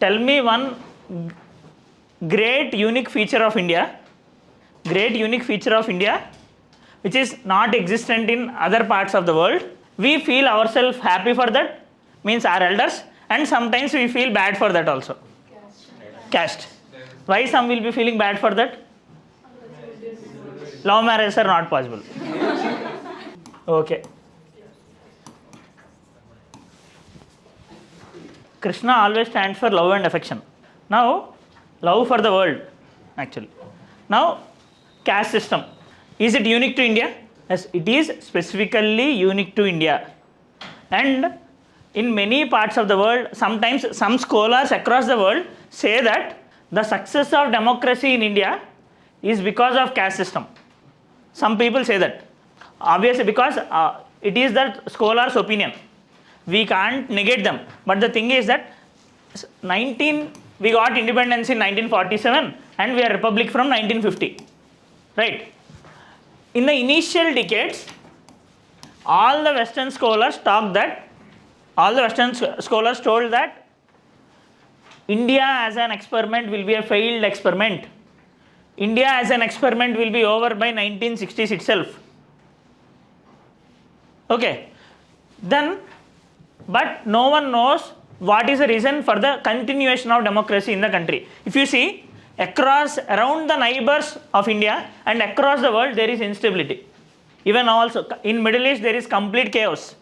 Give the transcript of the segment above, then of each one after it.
tell me one great unique feature of India, which is not existent in other parts of the world. We feel ourselves happy for that, means our elders, and sometimes we feel bad for that also. Caste. Why some will be feeling bad for that? Love marriages are not possible. Okay. Krishna always stands for love and affection. Now, love for the world, actually. Now, caste system. Is it unique to India? Yes, it is specifically unique to India. And in many parts of the world, sometimes some scholars across the world say that the success of democracy in India is because of caste system. Some people say that. Obviously, because it is that scholars' opinion. We can't negate them. But the thing is that we got independence in 1947 and we are republic from 1950. Right? In the initial decades, all the Western scholars told that India as an experiment will be a failed experiment. India as an experiment will be over by 1960s itself. Okay. Then, but no one knows what is the reason for the continuation of democracy in the country. If you see, around the neighbors of India and across the world, there is instability. Even also in Middle East, there is complete chaos.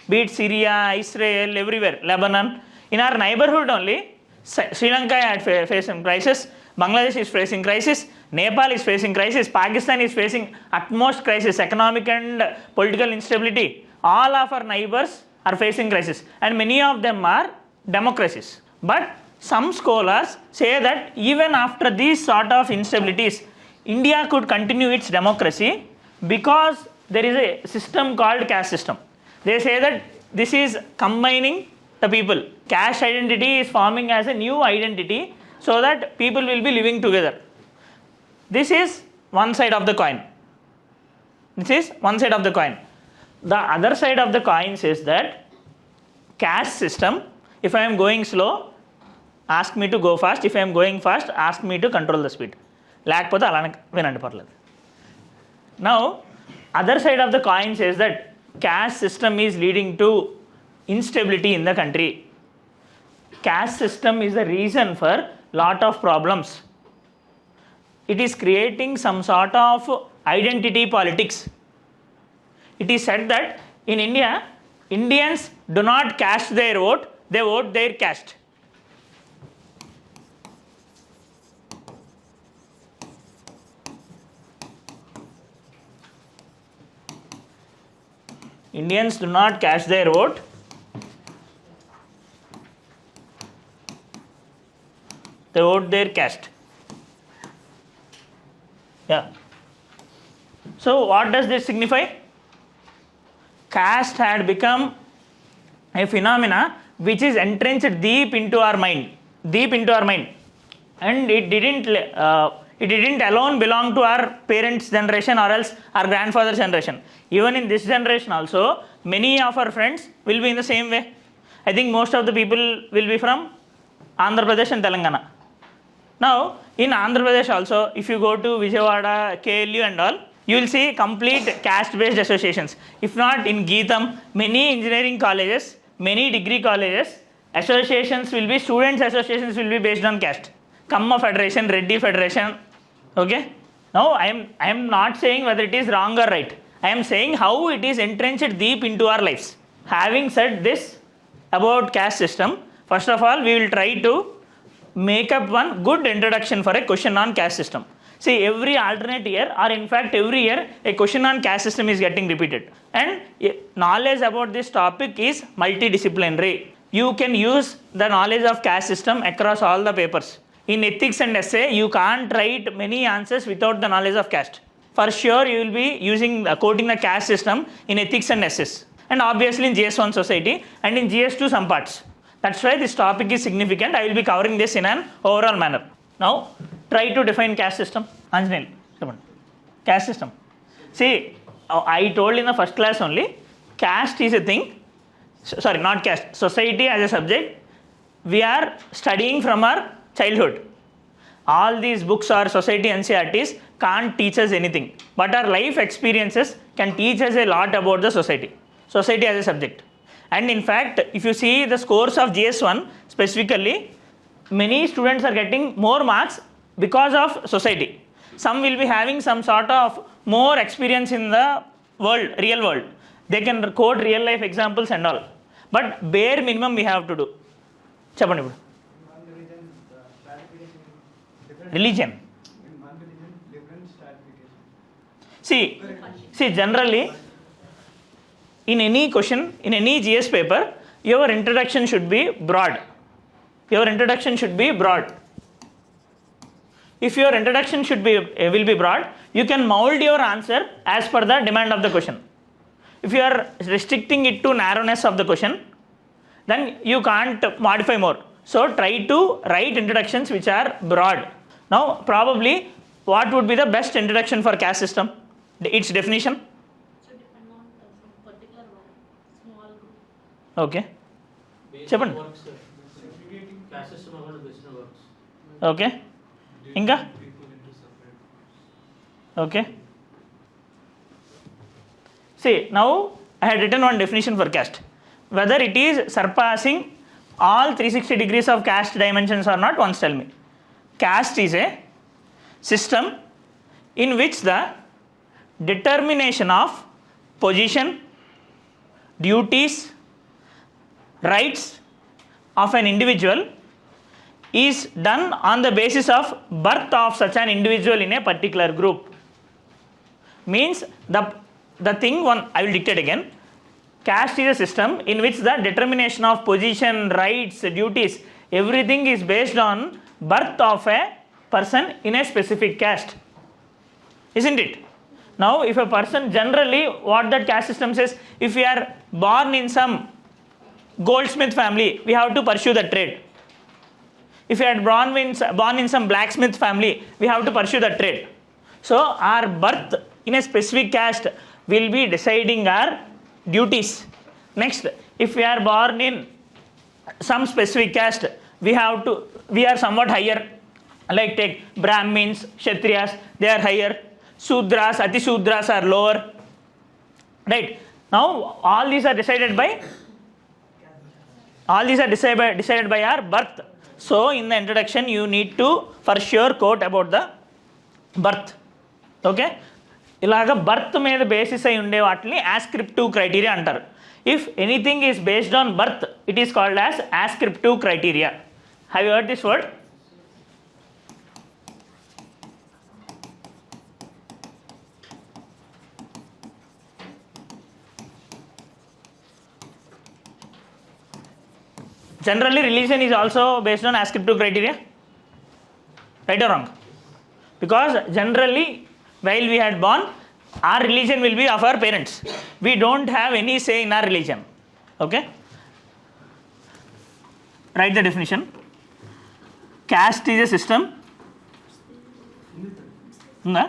Be it Syria, Israel, everywhere, Lebanon. In our neighborhood only, Sri Lanka is facing crisis, Bangladesh is facing crisis, Nepal is facing crisis, Pakistan is facing utmost crisis, economic and political instability. All of our neighbors are facing crisis, and many of them are democracies. But some scholars say that even after these sort of instabilities, India could continue its democracy because there is a system called caste system. They say that this is combining the people. Caste identity is forming as a new identity so that people will be living together. This is one side of the coin. The other side of the coin says that caste system, if I am going slow, ask me to go fast. If I am going fast, ask me to control the speed. లేకపోతే అలానే వినండి పర్లేదు. Now, other side of the coin says that caste system is leading to instability in the country. Caste system is the reason for lot of problems. It is creating some sort of identity politics. It is said that in India, Indians do not cast their vote, they vote their caste. Indians do not cast their vote, they vote their caste. Yeah. So what does this signify? Caste had become a phenomena which is entrenched deep into our mind, and it didn't alone belong to our parents' generation or else our grandfather's generation. Even in this generation also, many of our friends will be in the same way. I think most of the people will be from Andhra Pradesh and Telangana. Now, in Andhra Pradesh also, if you go to Vijayawada, KLU and all, you will see complete caste-based associations. If not in Geetham, many engineering colleges, many degree colleges, associations will be, students' associations will be based on caste. Kamma Federation, Reddy Federation. Okay? Now, I am not saying whether it is wrong or right. I am saying how it is entrenched deep into our lives. Having said this about caste system, first of all, we will try to make up one good introduction for a question on caste system. See, every alternate year, or in fact every year, a question on caste system is getting repeated. And knowledge about this topic is multidisciplinary. You can use the knowledge of caste system across all the papers. In ethics and essay, you can't write many answers without the knowledge of caste. For sure, you will be quoting the caste system in ethics and essays. And obviously in GS1 society and in GS2 some parts. That's why this topic is significant. I will be covering this in an overall manner. Now, try to define caste system. Anjanil, caste system. See, I told in the first class only, caste is a thing, sorry, not caste, society as a subject we are studying from our childhood. All these books or society NCERTs can't teach us anything, but our life experiences can teach us a lot about the society as a subject. And in fact, if you see the scores of GS1 specifically, many students are getting more marks because of society. Some will be having some sort of more experience in the world, real world. They can quote real life examples and all. But bare minimum we have to do. Chapandi ఇప్పుడు. Religion. See, generally, in any question, in any GS paper, your introduction should be broad. If your introduction will be broad, you can mold your answer as per the demand of the question. If you are restricting it to narrowness of the question, then you can't modify more. So try to write introductions which are broad. Now probably what would be the best introduction for caste system? Its definition? So depend on some particular one, small group. Okay. చెప్పండి caste system about basic works. Okay. Inga? Okay. See, now I had written one definition for caste. Whether it is surpassing all 360 degrees of caste dimensions or not, once tell me. Caste is a system in which the determination of position, duties, rights of an individual is done on the basis of birth of such an individual in a particular group. Means the thing one, I will dictate again. Caste is a system in which the determination of position, rights, duties, everything is based on birth of a person in a specific caste. Isn't it? Now, if a person generally, what that caste system says, if we are born in some goldsmith family, we have to pursue the trade. If we are born in some blacksmith family, we have to pursue the trade. So, our birth in a specific caste will be deciding our duties. Next, if we are born in some specific caste, we are somewhat higher. Like take Brahmins, Kshatriyas, they are higher. Sudras, Atisudras are lower. Right? Now, all these are decided by our birth. So, in the introduction, you need to for sure quote about the birth. Okay? ఇలాగ birth మీద basis అయి ఉండే వాటిని ascriptive criteria అంటారు. If anything is based on birth, it is called as ascriptive criteria. Have you heard this word? Generally, religion is also based on ascriptive criteria. Right or wrong? Because generally, while we had born, our religion will be of our parents. We don't have any say in our religion. Okay? Write the definition. Caste is a system. No?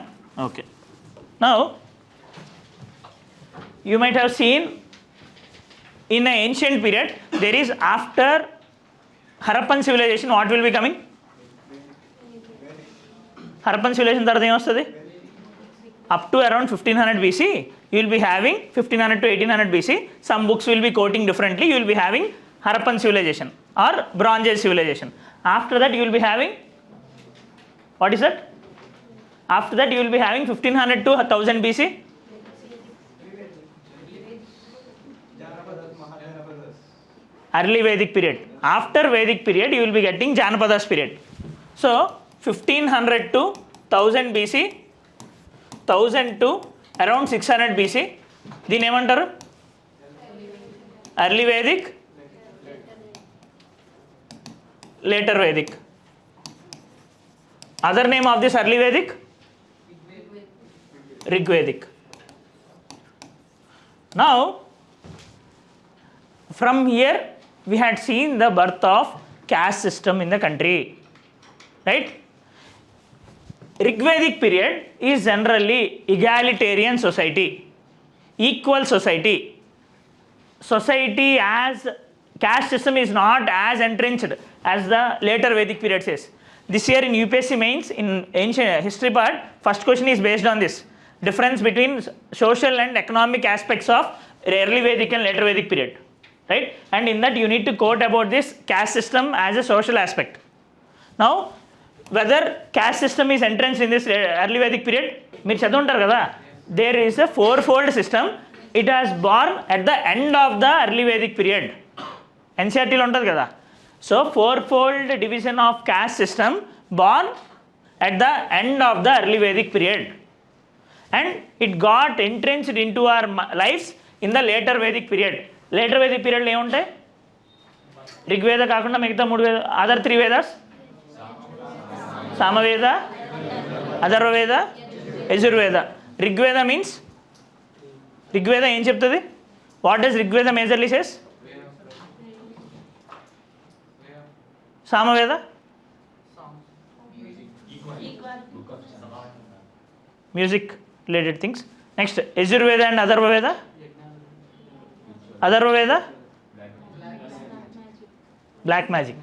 Okay. Now, you might have seen in an ancient period, there is after Harappan civilization, what will be coming? Harappan civilization tarvata em vastadi? Up to around 1500 BC, you will be having 1500 to 1800 BC. Some books will be quoting differently. You will be having Harappan civilization or Bronze Age civilization. After that, you will be having, what is that? After that, you will be having 1500 to 1000 BC. Early Vedic period. After Vedic period, you will be getting Janapadas period. So, 1500 to 1000 BC, 1000 to around 600 BC. దీని ఏమంటారు? Early Vedic, later Vedic. Other name of this early Vedic? Rigvedic. Now, from here, we had seen the birth of caste system in the country. Right? Rigvedic period is generally egalitarian society, equal society. Society as caste system is not as entrenched as the later Vedic period says. This year in UPSC mains, in ancient history part, first question is based on this difference between social and economic aspects of early Vedic and later Vedic period, right? And in that you need to quote about this caste system as a social aspect. Now, whether caste system is entrenched in this early Vedic period, మీరు చదువుంటారు కదా, there is a fourfold system. It has born at the end of the early Vedic period. NCERTలో ఉంటుంది కదా. So, fourfold division of caste system born at the end of the early Vedic period. And it got entrenched into our lives in the later Vedic period. Later Vedic period ఏముంటాయి? ఋగ్వేద కాకుండా మిగతా 3 వేద, other 3 Vedas, Samaveda, Atharvaveda, Yajurveda. Rigveda means, Rigveda ఏం చెప్తుంది? What does Rigveda majorly says? Samaveda music related things. Next, Yajurveda and Atharvaveda. Atharvaveda, black magic.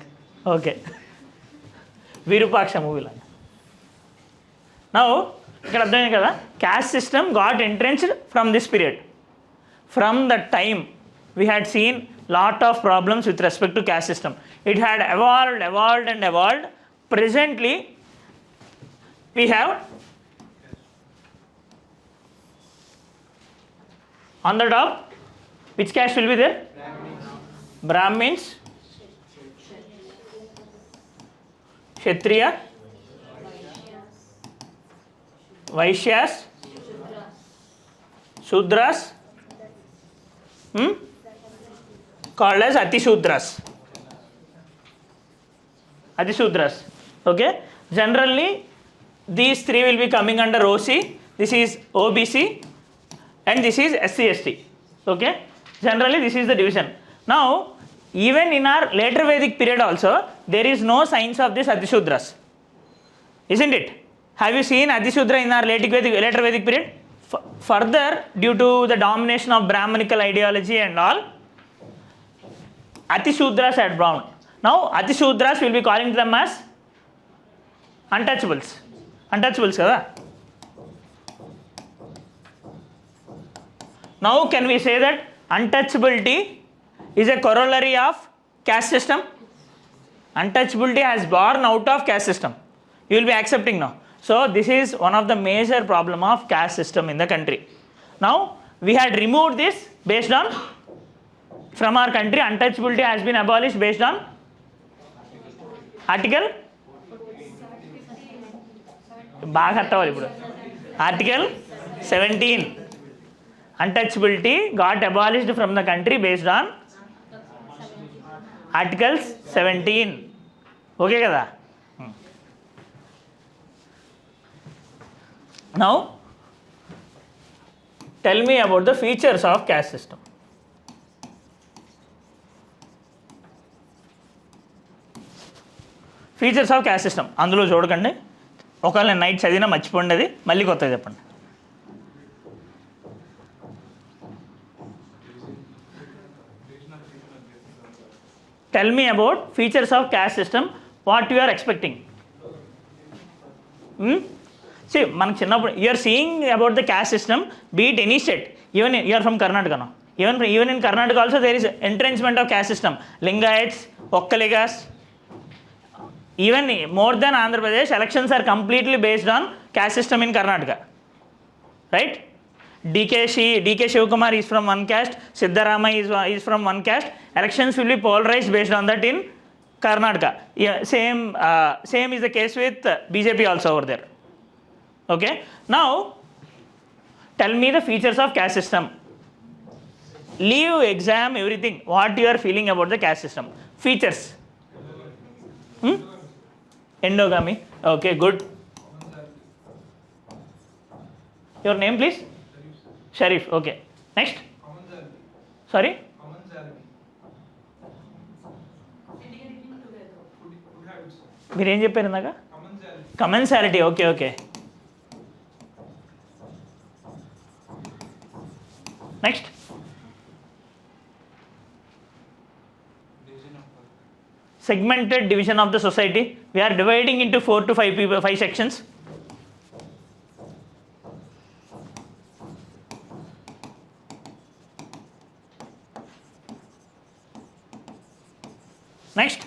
Okay. Virupaksha movie. Now, ఇక్కడ అర్థమైంది కదా, caste system got entrenched from this period. From that time, we had seen lot of problems with respect to caste system. It had evolved. Presently, we have on the top, which caste will be there? Brahmins, Kshatriya, Vaishyas, Shudras, called as Atishudras. Okay. Generally, these three will be coming under OC. This is OBC, and this is SC/ST. Okay. Generally, this is the division. Now, even in our later Vedic period also, there is no signs of this Atishudras, isn't it? Have you seen Atishudra in our later Vedic period? Further, due to the domination of Brahmanical ideology and all, Atishudras had born. Now, Atishudras will be calling them as untouchables. Untouchables kada. Now, can we say that untouchability is a corollary of caste system? Untouchability has born out of caste system. You will be accepting now. So, this is one of the major problem of caste system in the country. Now, we had removed this based on, from our country, untouchability has been abolished based on article Article 17. Untouchability got abolished from the country based on Articles 17. Okay kada? Now, tell me about the features of caste system. Features of caste system అందులో చూడకండి, ఒకవేళ నేను night చదివినా మర్చిపోండి, అది మళ్ళీ కొత్తగా చెప్పండి. Tell me about features of caste system, what you are expecting. See, మనకు చిన్నప్పుడు you are seeing about the caste system, be it any state, even you are from Karnataka, even in Karnataka also there is entrenchment of caste system. Lingayats, Vokkaligas, even more than Andhra Pradesh, elections are completely based on caste system in Karnataka, right? DK Shivakumar is from one caste, Siddharamaiah is from one caste. Elections will be polarized based on that in Karnataka. Yeah, same is the case with BJP also over there. Okay. Now, tell me the features of caste system. Leave exam, everything. What you are feeling about the caste system? Features. Endogamy. Okay, good. Your name, please? Sharif. Okay. Next. Sorry? మీరు ఏం చెప్పారు ఇందాక? Commensality. Okay okay. Next. segmented division of the society. We are dividing into 4 to 5 people, 5 sections. Next,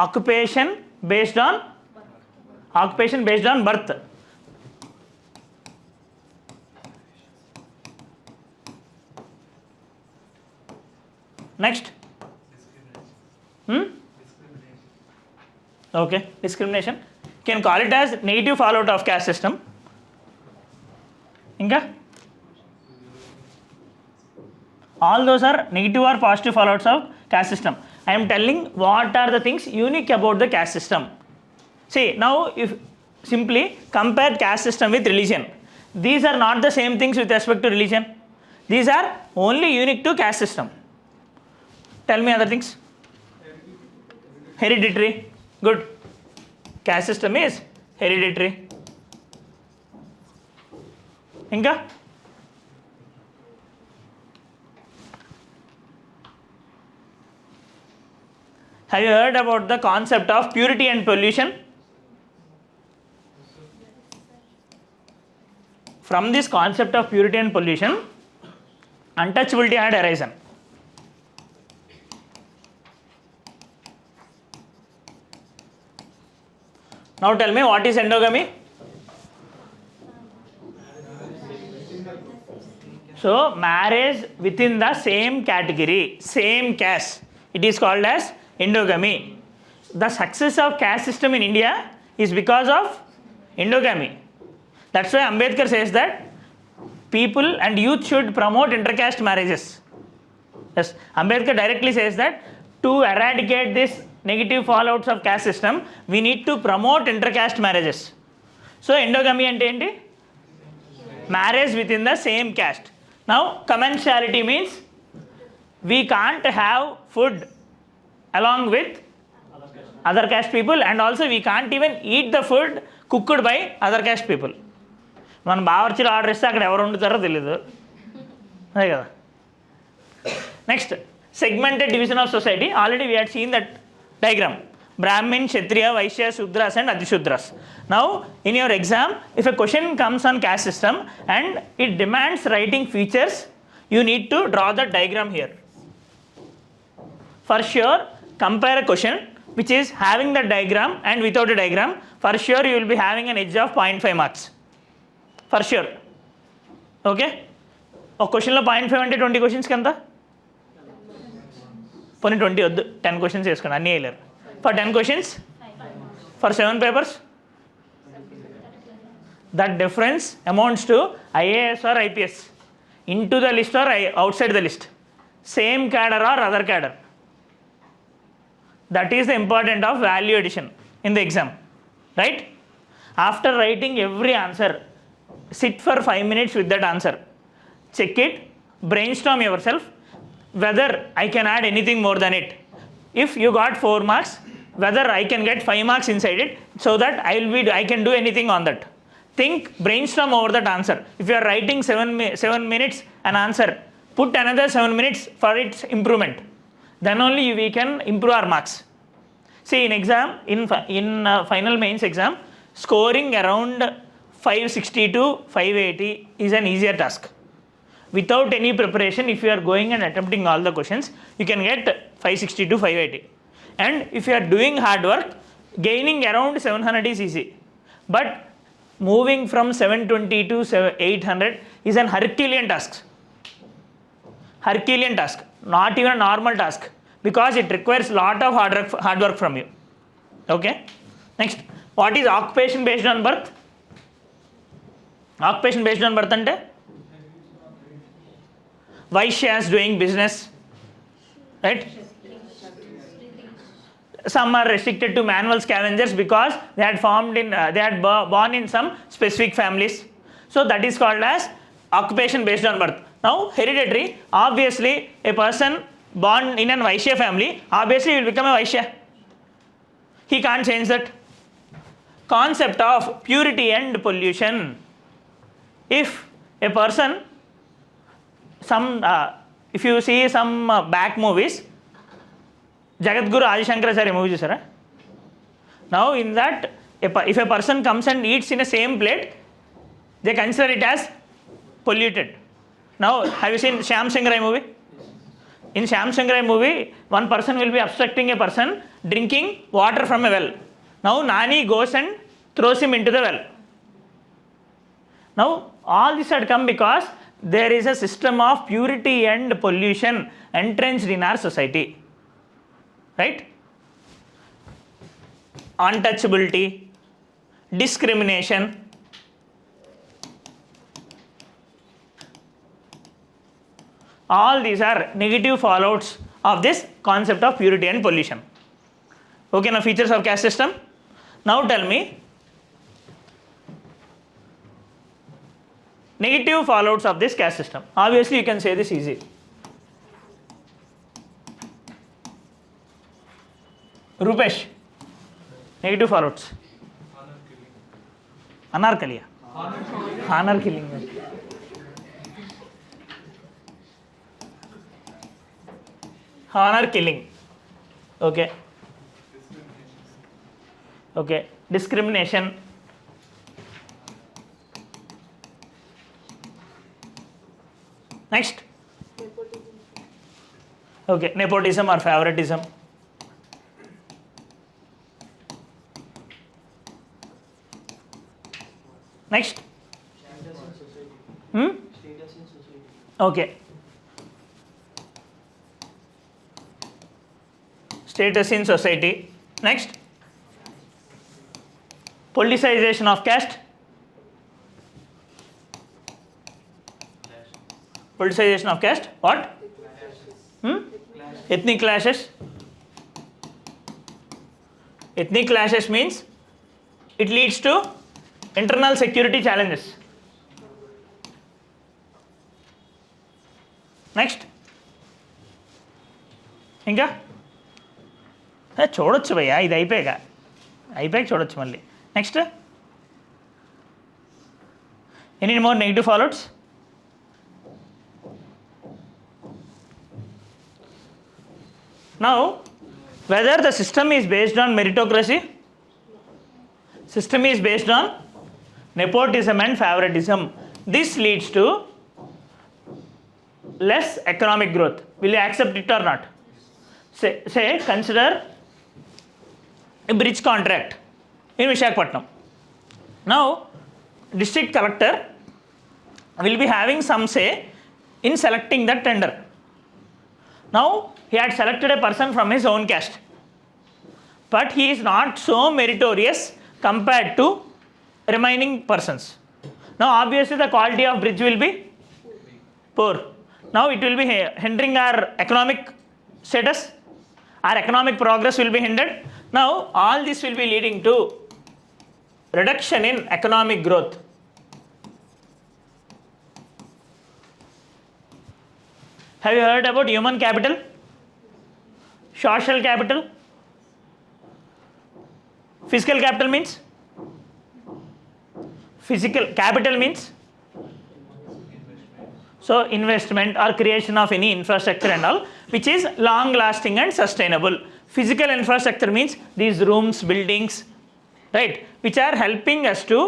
occupation based on birth. Next, okay, discrimination. Can call it as negative fallout of caste system. Inga, all those are negative or positive fallouts of caste system. I am telling what are the things unique about the caste system. See, now if simply compare caste system with religion, these are not the same things with respect to religion. These are only unique to caste system. Tell me other things. Hereditary. Good. Caste system is hereditary. Inka? Have you heard about the concept of purity and pollution? From this concept of purity and pollution, untouchability had arisen. Now tell me, what is endogamy? So marriage within the same category, same caste, it is called as endogamy. The success of caste system in India is because of endogamy. That's why Ambedkar says that people and youth should promote intercaste marriages. Yes, Ambedkar directly says that to eradicate this negative fallouts of caste system, we need to promote intercaste marriages. So endogamy ante enti? Marriage within the same caste. Now commensality means we can't have food along with other caste people, and also we can't even eat the food cooked by other caste people. మనం బావర్చీలు order ఇస్తే అక్కడ ఎవరు వండుతారో తెలీదు, అదే కదా. Next, segmented division of society. Already we had seen that diagram. Brahmin, Kshatriya, Vaishya, Shudras and Adishudras. Now in your exam, if a question comes on caste system and it demands writing features, you need to draw the diagram here. For sure, compare a question which is having the diagram and without a diagram. For sure you will be having an edge of 0.5 marks. For sure. Okay? ఒక క్వశ్చన్లో 0.5 అంటే 20 క్వశ్చన్స్కి ఎంత? పోనీ 20 వద్దు, 10 questions వేసుకోండి, అన్నీ వేయలేరు. For 10 questions, for 7 papers, that difference amounts to IAS or IPS, into the list or outside the list, same cadre or other cadre. That is the important of value addition in the exam, right? After writing every answer, sit for 5 minutes with that answer, check it, brainstorm yourself whether I can add anything more than it. If you got 4 marks, whether I can get 5 marks inside it, so that I can do anything on that. Think, brainstorm over that answer. If you are writing 7 minutes an answer, put another 7 minutes for its improvement. Then only we can improve our marks. See, in exam, in final mains exam, scoring around 560 to 580 is an easier task. Without any preparation, if you are going and attempting all the questions, you can get 560 to 580. And if you are doing hard work, gaining around 700 is easy. But moving from 720 to 800 is an Herculean task. Herculean task, not even a normal task, because it requires lot of hard work from you. Okay? Next, what is occupation based on birth? Occupation based on birth ante Vaishyas doing business, right? Some are restricted to manual scavengers because they had born in some specific families. So that is called as occupation based on birth. Now hereditary, obviously a person born in an Vaishya family, obviously will become a Vaishya. He can't change that. Concept of purity and pollution. If a person, if you see some back movies, Jagadguru Adi Shankaracharya movie chusara. Now in that, if a person comes and eats in the same plate, they consider it as polluted. Now, have you seen Shyam Shankarai movie? In Shyam Shankarai movie, one person will be obstructing a person drinking water from a well. Now Nani goes and throws him into the well. Now all this had come because there is a system of purity and pollution entrenched in our society. Right? Untouchability, discrimination, all these are negative fallouts of this concept of purity and pollution. Okay, now features of caste system. Now tell me negative fallouts of this caste system. Obviously you can say this easy. Rupesh, negative fallouts. Anarkaliya. Honor killing. Honor killing. Okay. Okay. Discrimination. Next. Okay. Nepotism or favoritism. Next. Okay. Status in society. Next. Politicization of caste. Politicization of caste. What? Ethnic clashes. Ethnic clashes means it leads to internal security challenges. Next. ఇంకా చూడొచ్చు భయ్యా, ఇది అయిపోయాక చూడొచ్చు మళ్ళీ. Next. Any more negative fallouts? Now, whether the system is based on meritocracy, system is based on nepotism and favoritism, this leads to less economic growth. Will you accept it or not? Say consider a bridge contract in Visakhapatnam. Now, district collector will be having some say in selecting that tender. Now, he had selected a person from his own caste, but he is not so meritorious compared to remaining persons. Now, obviously, the quality of bridge will be poor. Now, it will be hindering our economic status. Our economic progress will be hindered. Now, all this will be leading to reduction in economic growth. Have you heard about human capital? Social capital? Physical capital means? Physical capital means? So, investment or creation of any infrastructure and all, which is long lasting and sustainable. Physical infrastructure means these rooms, buildings, right, which are helping us to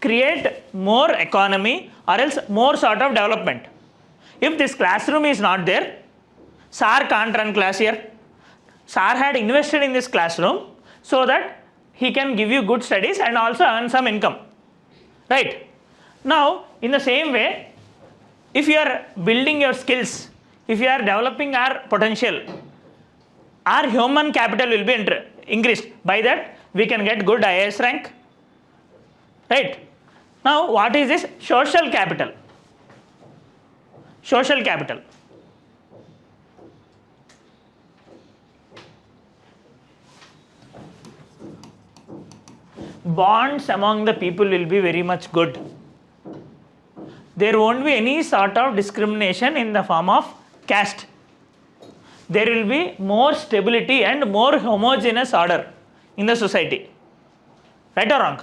create more economy or else more sort of development. If this classroom is not there, Sir can't run class here. Sir had invested in this classroom so that he can give you good studies and also earn some income, right? Now, in the same way, if you are building your skills, if you are developing our potential, our human capital will be increased. By that, we can get good IAS rank, right? Now, what is this? Social capital. Social capital. Bonds among the people will be very much good. There won't be any sort of discrimination in the form of caste. There will be more stability and more homogeneous order in the society. Right or wrong?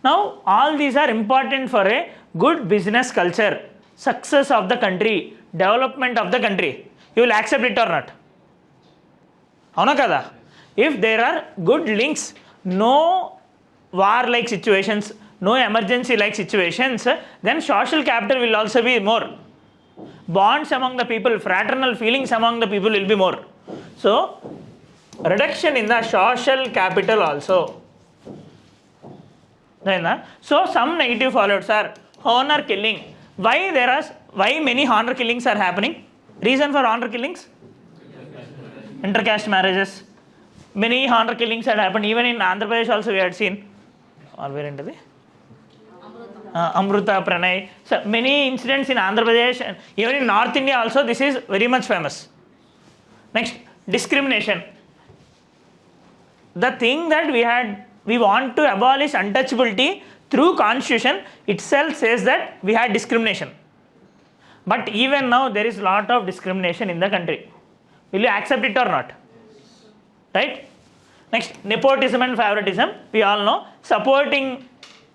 Now, all these are important for a good business culture, success of the country, development of the country. you will accept it or not? Avuna kada? If there are good links, no war like situations, no emergency like situations, then social capital will also be more. Bonds among the people, fraternal feelings among the people will be more. So, reduction in the social capital also. So, some negative fallouts are honor killing. Why many honor killings are happening? Reason for honor killings? Intercaste marriages. Many honor killings had happened. Even in Andhra Pradesh also we had seen. Or where into the Amruta Pranay. So many incidents in Andhra Pradesh and even in North India also this is very much famous. Next, discrimination. The thing that we want to abolish untouchability through constitution itself says that we had discrimination. But even now there is a lot of discrimination in the country. Will you accept it or not? Right? Next, nepotism and favoritism. We all know supporting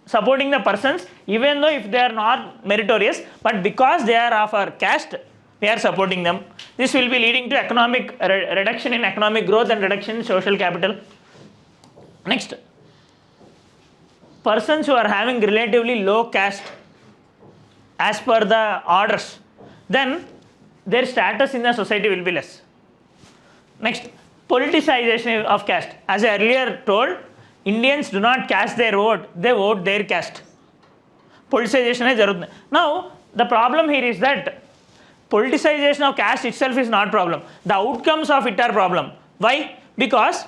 the persons even though if they are not meritorious, but because they are of our caste, we are supporting them. This will be leading to economic reduction in economic growth and reduction in social capital. Next, persons who are having relatively low caste as per the orders, then their status in the society will be less. Next, politicization of caste. As I earlier told, Indians do not cast their vote, they vote their caste. Politicization is jarugutundi. Now, the problem here is that politicization of caste itself is not problem. The outcomes of it are problem. Why? Because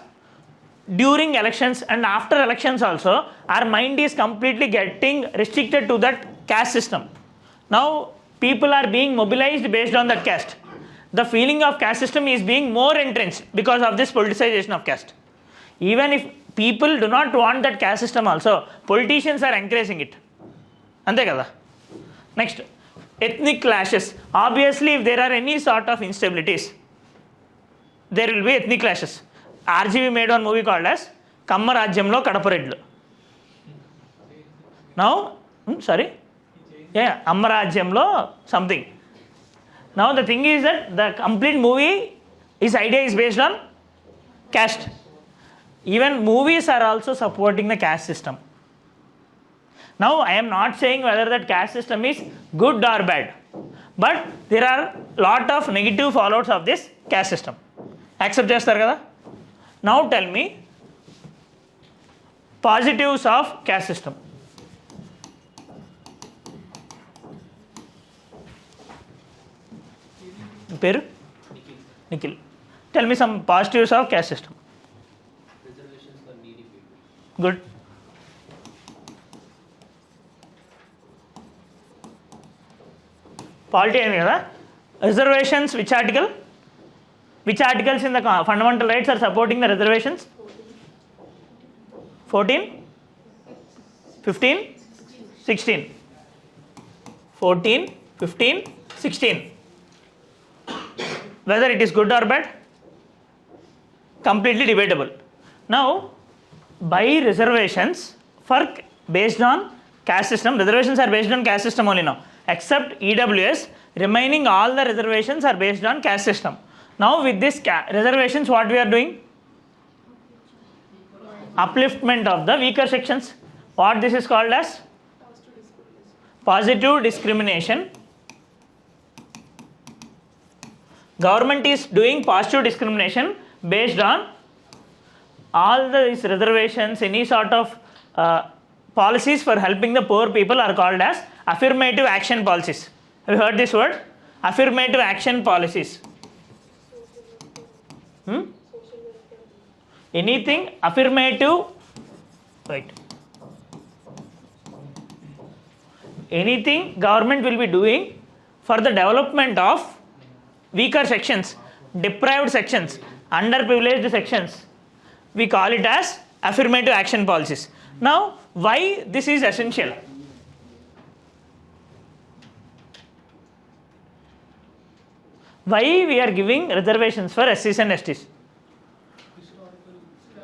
during elections and after elections also, our mind is completely getting restricted to that caste system. Now, people are being mobilized based on that caste. The feeling of caste system is being more entrenched because of this politicization of caste. Even if people do not want that caste system also, politicians are encouraging it. Ante kada. Next, ethnic clashes. Obviously, if there are any sort of instabilities, there will be ethnic clashes. RGV made one movie called as Kamma Rajyamlo Kadaparedlu. Now, Amma Rajyamlo something. Now the thing is that the complete movie, his idea is based on caste. Even movies are also supporting the caste system. Now I am not saying whether that caste system is good or bad, but there are lot of negative fallouts of this caste system. Accept chestaru kada? Now tell me positives of caste system. Peru? Nikhil. Tell me some positives of caste system. Reservations for needy people. Good. Polity ayindi kada? Reservations, which article? Which articles in the fundamental rights are supporting the reservations? 14? 15? 16? 14, 15, 16. Whether it is good or bad? Completely debatable. Now, by reservations based on caste system, reservations are based on caste system only now. Except EWS, remaining all the reservations are based on caste system. Now with this reservations, what we are doing? Upliftment of the weaker sections. What this is called as? Positive discrimination. Government is doing positive discrimination based on all these reservations. Any sort of policies for helping the poor people are called as affirmative action policies. Have you heard this word? Affirmative action policies. Anything affirmative, right? Anything government will be doing for the development of weaker sections, deprived sections, underprivileged sections, we call it as affirmative action policies. Now, why this is essential? Why we are giving reservations for SCs and STs?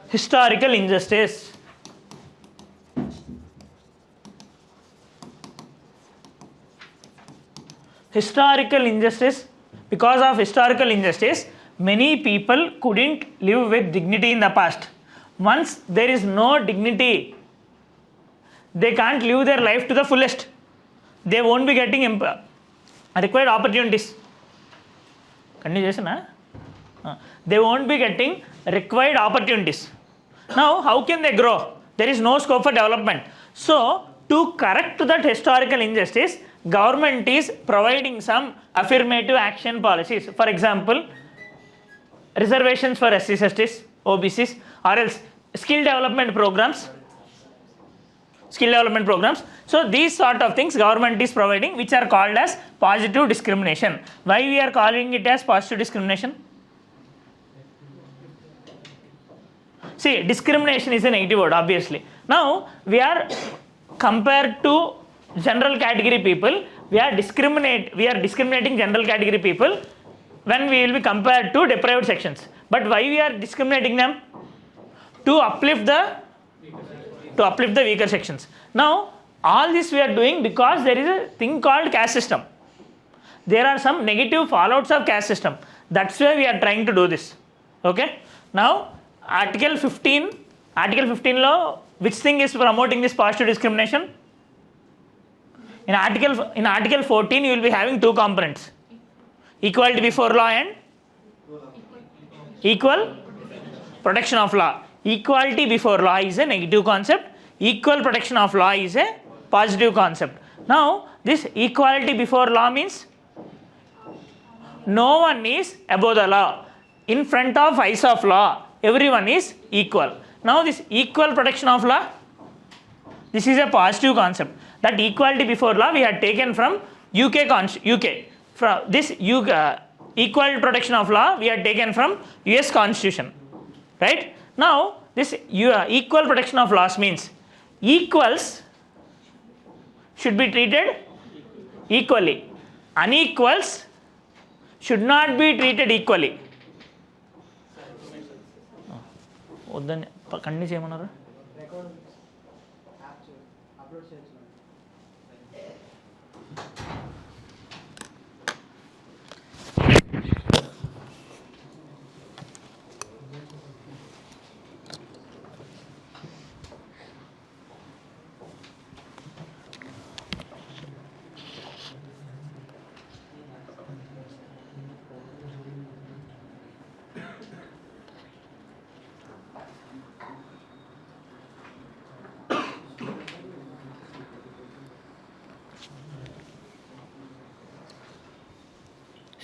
Historical injustice. Historical injustice because of historical injustice, many people couldn't live with dignity in the past. Once there is no dignity, they can't live their life to the fullest. They won't be getting required opportunities. Continuation, they won't be getting required opportunities. Now, how can they grow? There is no scope for development. So, to correct that historical injustice, government is providing some affirmative action policies. For example, reservations for SCs, STs, OBCs, or else skill development programs. So these sort of things government is providing, which are called as positive discrimination. Why we are calling it as positive discrimination? See, discrimination is a negative word, obviously. Now, we are compared to general category people, we are discriminating general category people when we will be compared to deprived sections. But why we are discriminating them? To uplift the weaker sections. Now, all this we are doing because there is a thing called caste system. There are some negative fallouts of caste system. That's why we are trying to do this. Okay. Now, Article 15 law, which thing is promoting this positive discrimination? In Article 14, you will be having two components: equality before law and equal protection of law. Equality before law is a negative concept. Equal protection of law is a positive concept. Now, this equality before law means no one is above the law. In front of eyes of law, everyone is equal. Now, this equal protection of law, this is a positive concept. That equality before law we had taken from UK. From this equal protection of law we had taken from US Constitution. Right? Now, this equal protection of laws means equals should be treated equally. Unequals should not be treated equally. Continue చేయమన్నారా?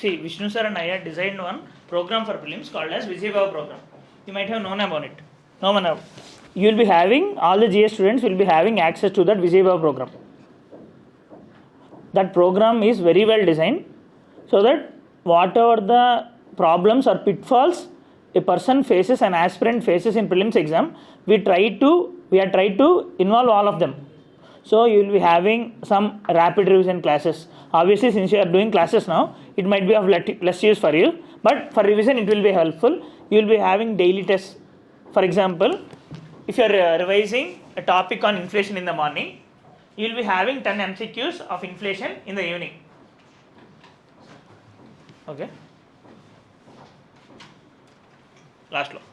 See, Vishnu sir and I had designed one program for prelims called as Vijayabhava program. You might have known about it. You will be having, all the GS students will be having access to that Vijayabhava program. That program is very well designed so that whatever the problems or pitfalls a person faces, an aspirant faces in prelims exam, we have tried to involve all of them. So you will be having some rapid revision classes. Obviously, since you are doing classes now, it might be of less use for you, but for revision it will be helpful. You will be having daily tests. For example, if you are revising a topic on inflation in the morning, you will be having 10 MCQs of inflation in the evening. Okay. Last law.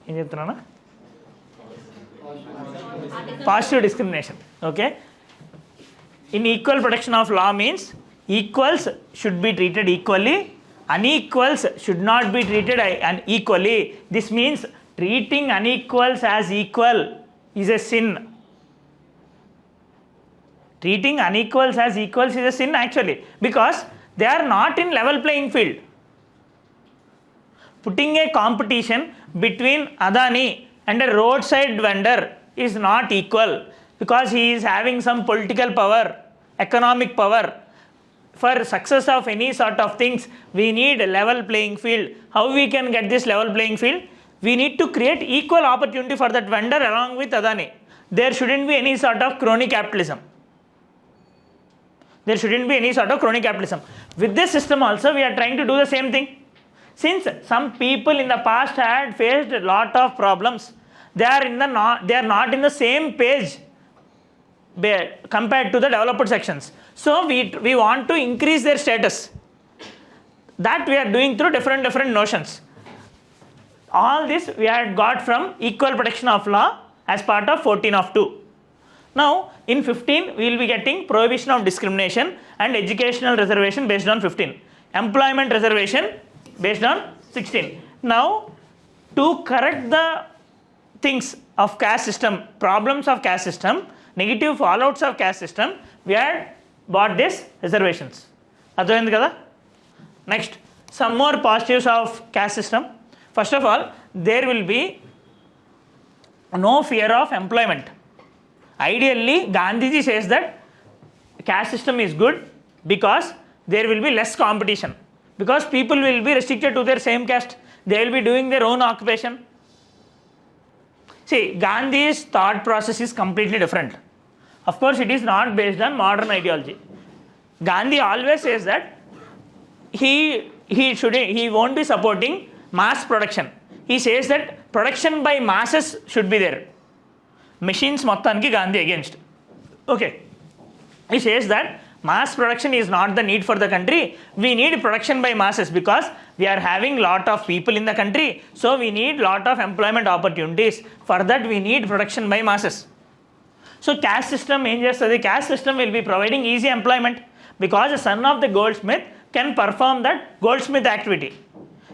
ఏం చెప్తున్నానా? Positive discrimination. Okay. In equal protection of law means equals should be treated equally, unequals should not be treated unequally. This means treating unequals as equal is a sin. Treating unequals as equals is a sin actually, because they are not in level playing field. Putting a competition between Adani and a roadside vendor is not equal, because he is having some political power, economic power. For success of any sort of things, we need a level playing field. How we can get this level playing field? We need to create equal opportunity for that vendor along with Adani. There shouldn't be any sort of crony capitalism. With this system also, we are trying to do the same thing. Since some people in the past had faced a lot of problems, they are not in the same page compared to the developed sections. So we want to increase their status. That we are doing through different notions. All this we had got from equal protection of law as part of 14 of 2. Now in 15 we will be getting prohibition of discrimination and educational reservation based on 15. Employment reservation based on 16. Now to correct the things of caste system, problems of caste system, negative fallouts of caste system, we had bought this reservations. Adhoyindi kada? Next, some more positives of caste system. First of all, there will be no fear of employment. Ideally, Gandhiji says that caste system is good because there will be less competition. Because people will be restricted to their same caste. They will be doing their own occupation. See, Gandhi's thought process is completely different. Of course, it is not based on modern ideology. Gandhi always says that he won't be supporting mass production. He says that production by masses should be there. Machines మొత్తానికి Gandhi against. Okay. He says that mass production is not the need for the country. We need production by masses because we are having lot of people in the country. So we need lot of employment opportunities. For that we need production by masses. So caste system ఏం చేస్తుంది? Caste system will be providing easy employment because a son of the goldsmith can perform that goldsmith activity.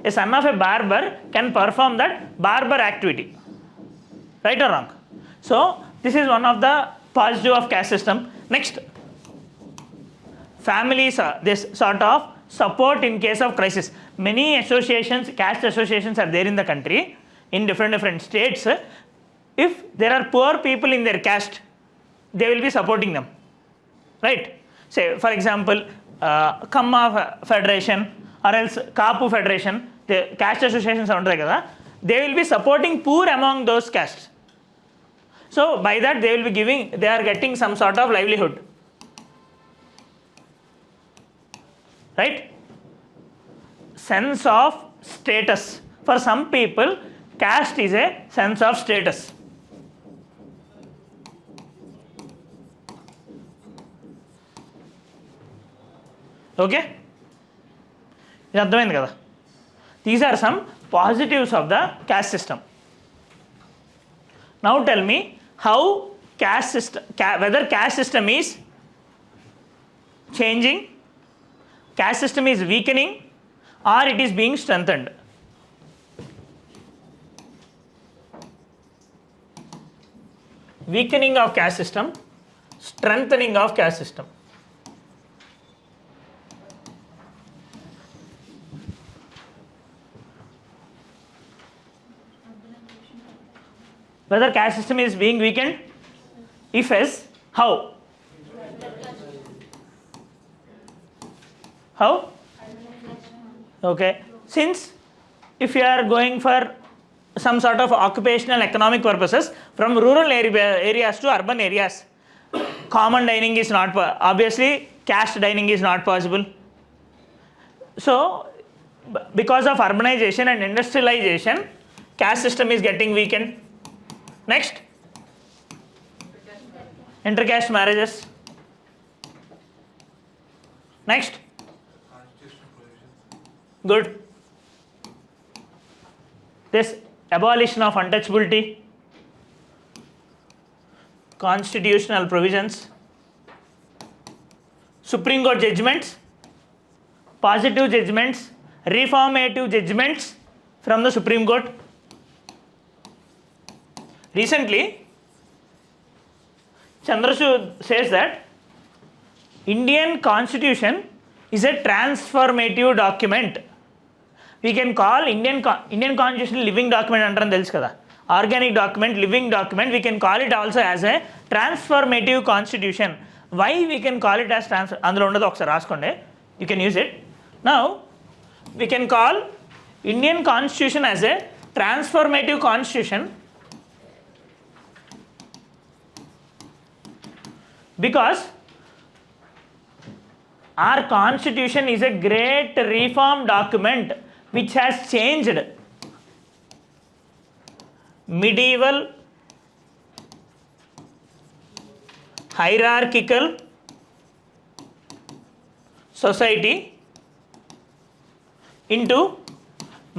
A son of a barber can perform that barber activity. Right or wrong? So this is one of the positive of caste system. Next, families, this sort of support in case of crisis. Many associations, caste associations are there in the country, in different states. If there are poor people in their caste, they will be supporting them. Right? Say, for example, Kamma Federation or else Kapu Federation, the caste associations are there, they will be supporting poor among those castes. So by that they are getting some sort of livelihood. Right? Sense of status. For some people, caste is a sense of status. Okay? These are some positives of the caste system. Now tell me how caste system, whether caste system is changing, caste system is weakening, or it is being strengthened. Weakening of caste system, strengthening of caste system. Whether caste system is being weakened? If yes, how? How? Okay. Since if you are going for some sort of occupational economic purposes from rural areas to urban areas, common dining is not, obviously caste dining is not possible. So because of urbanization and industrialization, caste system is getting weakened. Next, intercaste marriages. Next, good. This abolition of untouchability, constitutional provisions, Supreme Court judgments, positive judgments, reformative judgments from the Supreme Court. Recently, Chandrachud says that Indian Constitution is a transformative document. We can call Indian Constitution living document antaram telusu kada. Organic document, living document, we can call it also as a transformative constitution. Why we can call it as అందులో ఉండదు ఒకసారి రాసుకోండి. You can use it. Now, we can call Indian Constitution as a transformative constitution because our constitution is a great reform document which has changed medieval hierarchical society into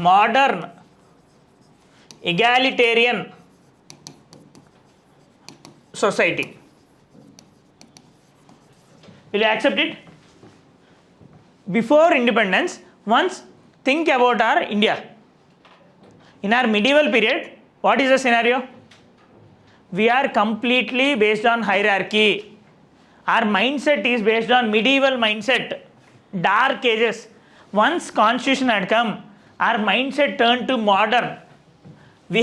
modern egalitarian society. Will you accept it? Before independence, once think about our India. In our medieval period, what is the scenario? We are completely based on hierarchy. Our mindset is based on medieval mindset, dark ages. Once constitution had come, our mindset turned to modern. We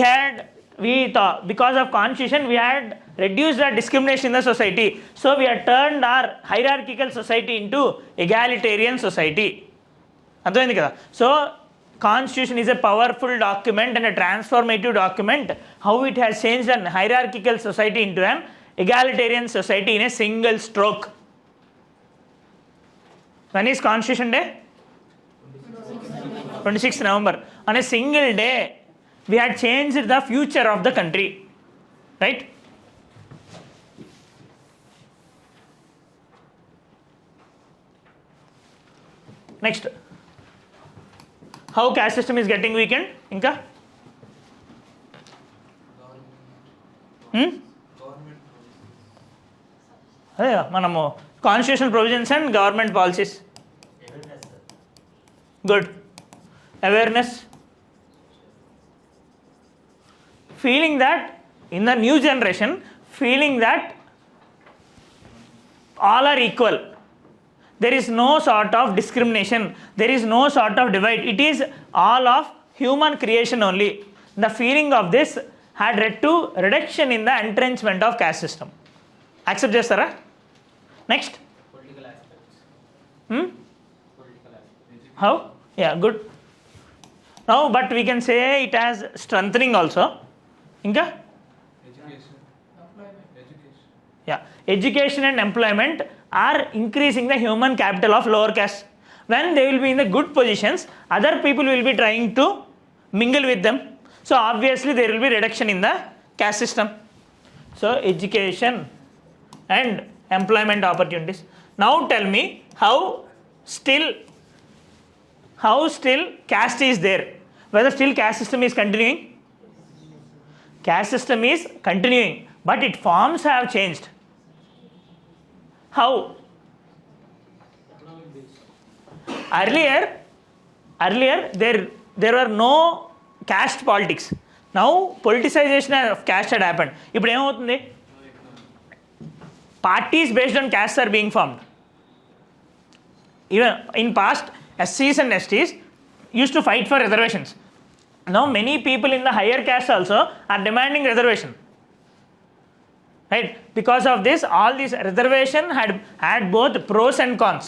thought because of constitution we had reduced the discrimination in the society, so we had turned our hierarchical society into egalitarian society. అర్థమైంది కదా? So Constitution is a powerful document and a transformative document. How it has changed an hierarchical society into an egalitarian society in a single stroke. When is Constitution Day? 26th November. On a single day, we had changed the future of the country. Right? Next. How caste system is getting weakened? Inka? అదే మనము constitutional provisions and government policies. Good. Awareness. Feeling that in the new generation, feeling that all are equal. There is no sort of discrimination. There is no sort of divide. It is all of human creation only. The feeling of this had led to reduction in the entrenchment of caste system. Accept chestara? Next. Political aspects. Political aspects. How? Yeah, good. Now, but we can say it has strengthening also. Inka? Education. Education. Yeah. Education and employment are increasing the human capital of lower caste. When they will be in the good positions, other people will be trying to mingle with them. So obviously there will be reduction in the caste system. So education and employment opportunities. Now tell me how still caste is there? Whether still caste system is continuing? Caste system is continuing, but its forms have changed. How? Earlier there were no caste politics. Now politicization of caste had happened. ఇప్పుడు ఏమవుతుంది? Parties based on castes are being formed. Even in past, SCs and STs used to fight for reservations. Now many people in the higher caste also are demanding reservation. Right? Because of this, all this reservation had both pros and cons.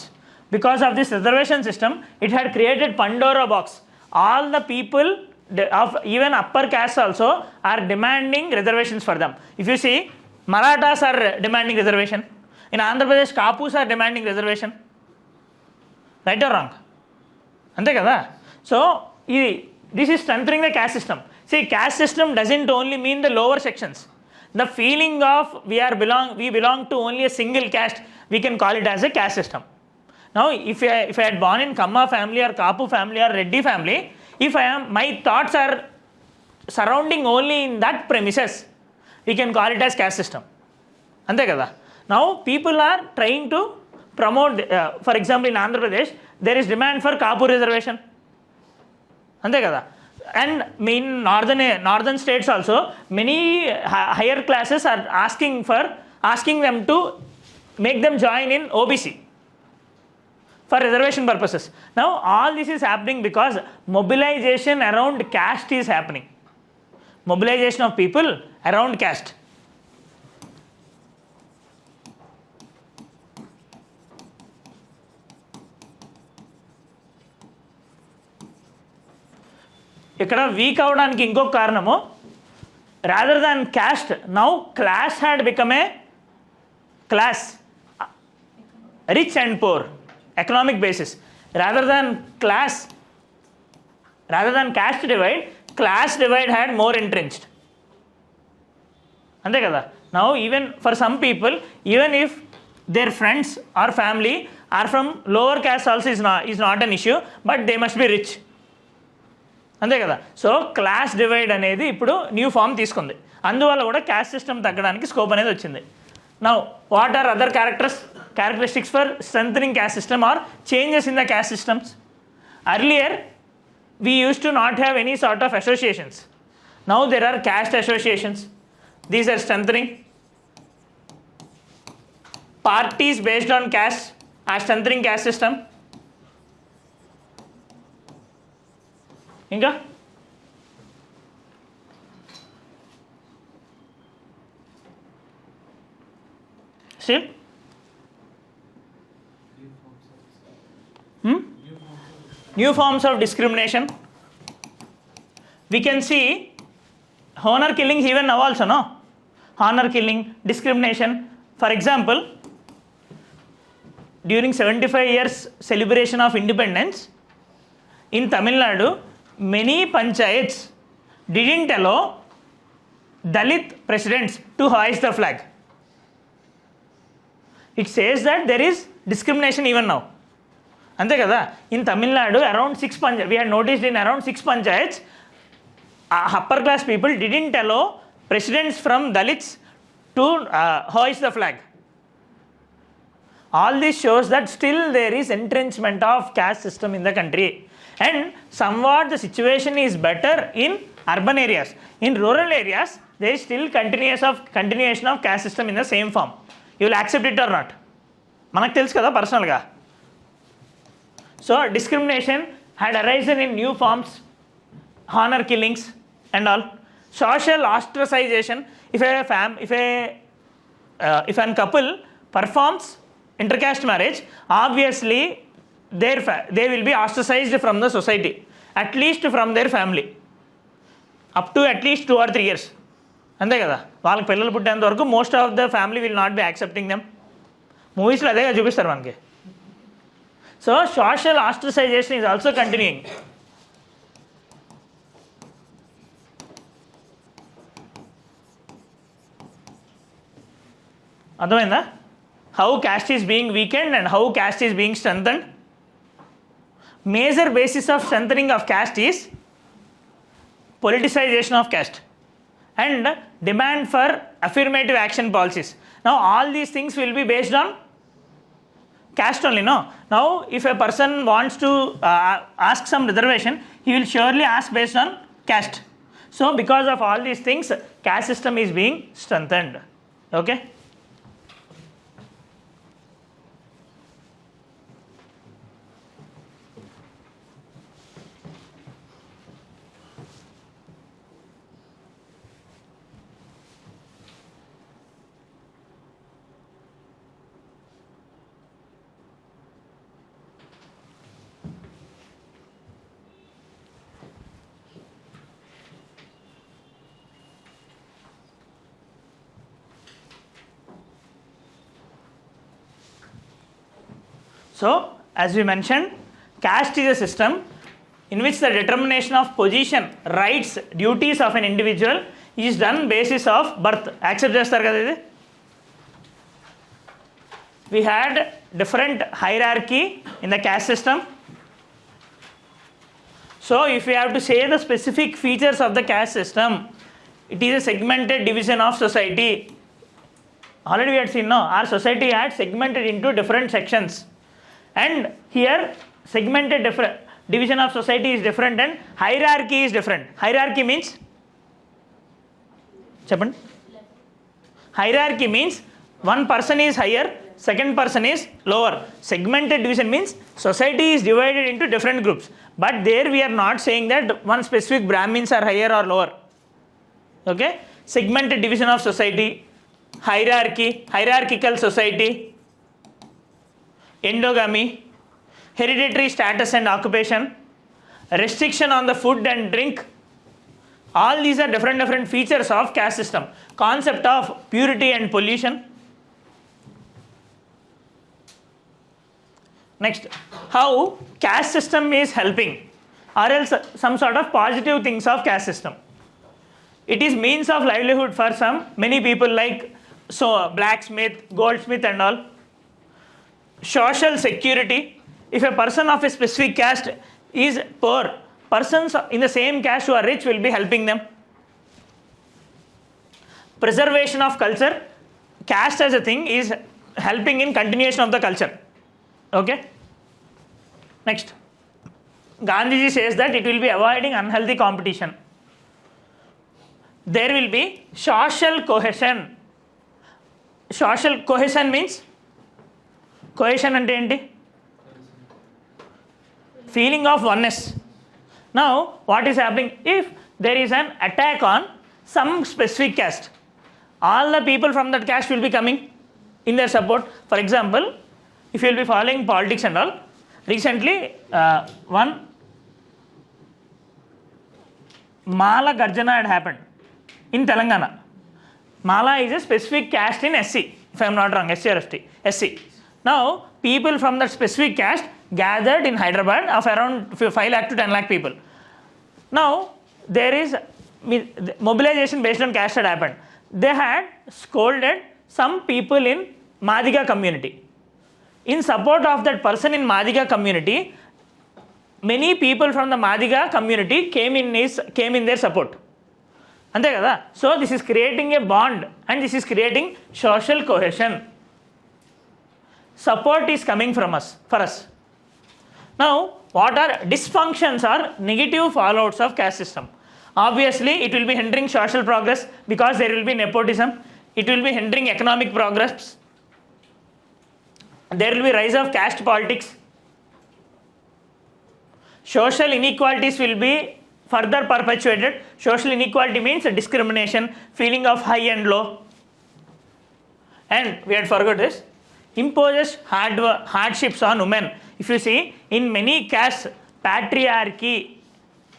Because of this reservation system, it had created Pandora box. All the people of even upper caste also are demanding reservations for them. If you see, Marathas are demanding reservation. In Andhra Pradesh, Kapus are demanding reservation. Right or wrong? Ante kada? So, this is strengthening the caste system. See, caste system doesn't only mean the lower sections. The feeling of we belong to only a single caste, we can call it as a caste system. Now, if I had born in Kamma family or Kapu family or Reddy family, my thoughts are surrounding only in that premises, we can call it as caste system. Ante kada? Now, people are trying to promote, for example, in Andhra Pradesh, there is demand for Kapu reservation. అంతే కదా? And in northern states also, many higher classes are asking them to make them join in OBC for reservation purposes. Now all this is happening because mobilization around caste is happening. Mobilization of people around caste. ఇక్కడ week అవడానికి ఇంకొక కారణము, rather than caste, now class had become a class, rich and poor, economic basis. Rather than caste divide, class divide had more entrenched. అంతే కదా? Now even for some people, even if their friends or family are from lower caste also is not an issue, but they must be rich. అంతే కదా. So class divide అనేది ఇప్పుడు new form తీసుకుంది, అందువల్ల కూడా caste system తగ్గడానికి scope అనేది వచ్చింది. Now what are other characteristics for strengthening caste system or changes in the caste systems? Earlier we used to not have any sort of associations. Now there are caste associations. These are strengthening. Parties based on caste are strengthening caste system. Inga? Still? New forms of discrimination. We can see honor killing even now also, no? Honor killing, discrimination. For example, during 75 years celebration of independence in Tamil Nadu, many panchayats didn't allow Dalit presidents to hoist the flag. It says that there is discrimination even now. అంతే కదా. In Tamil Nadu around 6 panchayat we had noticed in around 6 panchayats upper class people didn't allow presidents from Dalits to hoist the flag. All this shows that still there is entrenchment of caste system in the country, and somewhat the situation is better in urban areas. In rural areas there is still continuation of caste system in the same form. You will accept it or not? మనకు తెలుసు కదా పర్సనల్గా. So discrimination had arisen in new forms, honor killings and all. Social ostracization. If a couple performs intercaste marriage, obviously they will be ostracized from the society, at least from their family, up to at least 2 or 3 years. అంతే కదా. వాళ్ళకి పిల్లలు పుట్టేంత వరకు most of the family will not be accepting them. మూవీస్లో అదే చూపిస్తారు మనకి. So social ostracization is also continuing. అర్థమైందా? How caste is being weakened and how caste is being strengthened. Major basis of strengthening of caste is politicization of caste and demand for affirmative action policies. Now all these things will be based on caste only, no? Now if a person wants to ask some reservation, he will surely ask based on caste. So because of all these things, caste system is being strengthened. Okay. So as we mentioned, caste is a system in which the determination of position, rights, duties of an individual is done basis of birth. Accept చేస్తారు కదా ఇది. We had different hierarchy in the caste system. So if we have to say the specific features of the caste system, it is a segmented division of society. Already we had seen, no? Our society had segmented into different sections. And here segmented division of society is different and hierarchy is different. Hierarchy means చెప్పండి. Hierarchy means one person is higher, second person is lower. Segmented division means society is divided into different groups, but there we are not saying that one specific Brahmins are higher or lower. Okay. Segmented division of society, hierarchy, hierarchical society, endogamy, hereditary status and occupation, restriction on the food and drink. All these are different features of caste system. Concept of purity and pollution. Next, how caste system is helping, or else some sort of positive things of caste system. It is means of livelihood for many people, like so blacksmith, goldsmith and all. Social security, if a person of a specific caste is poor, persons in the same caste who are rich will be helping them. Preservation of culture, caste as a thing is helping in continuation of the culture. Okay. Next, Gandhiji says that it will be avoiding unhealthy competition. There will be social cohesion. Social cohesion means cohesion ante enti? Feeling of oneness. Now, what is happening? If there is an attack on some specific caste, all the people from that caste will be coming in their support. For example, if you will be following politics and all, recently one Mala Garjana had happened in Telangana. Mala is a specific caste in SC, if I am not wrong, SC or SC. Now, people from that specific caste gathered in Hyderabad of around 5 lakh to 10 lakh people. Now, there is mobilization based on caste had happened. They had scolded some people in Madiga community. In support of that person in Madiga community, many people from the Madiga community came in their support. Ante kada? So this is creating a bond and this is creating social cohesion. Support is coming from us, for us. Now, what are dysfunctions or negative fallouts of caste system? Obviously, it will be hindering social progress because there will be nepotism. It will be hindering economic progress. There will be rise of caste politics. Social inequalities will be further perpetuated. Social inequality means discrimination, feeling of high and low. And we had forgot this. Imposes hardships on women. If you see, in many castes, patriarchy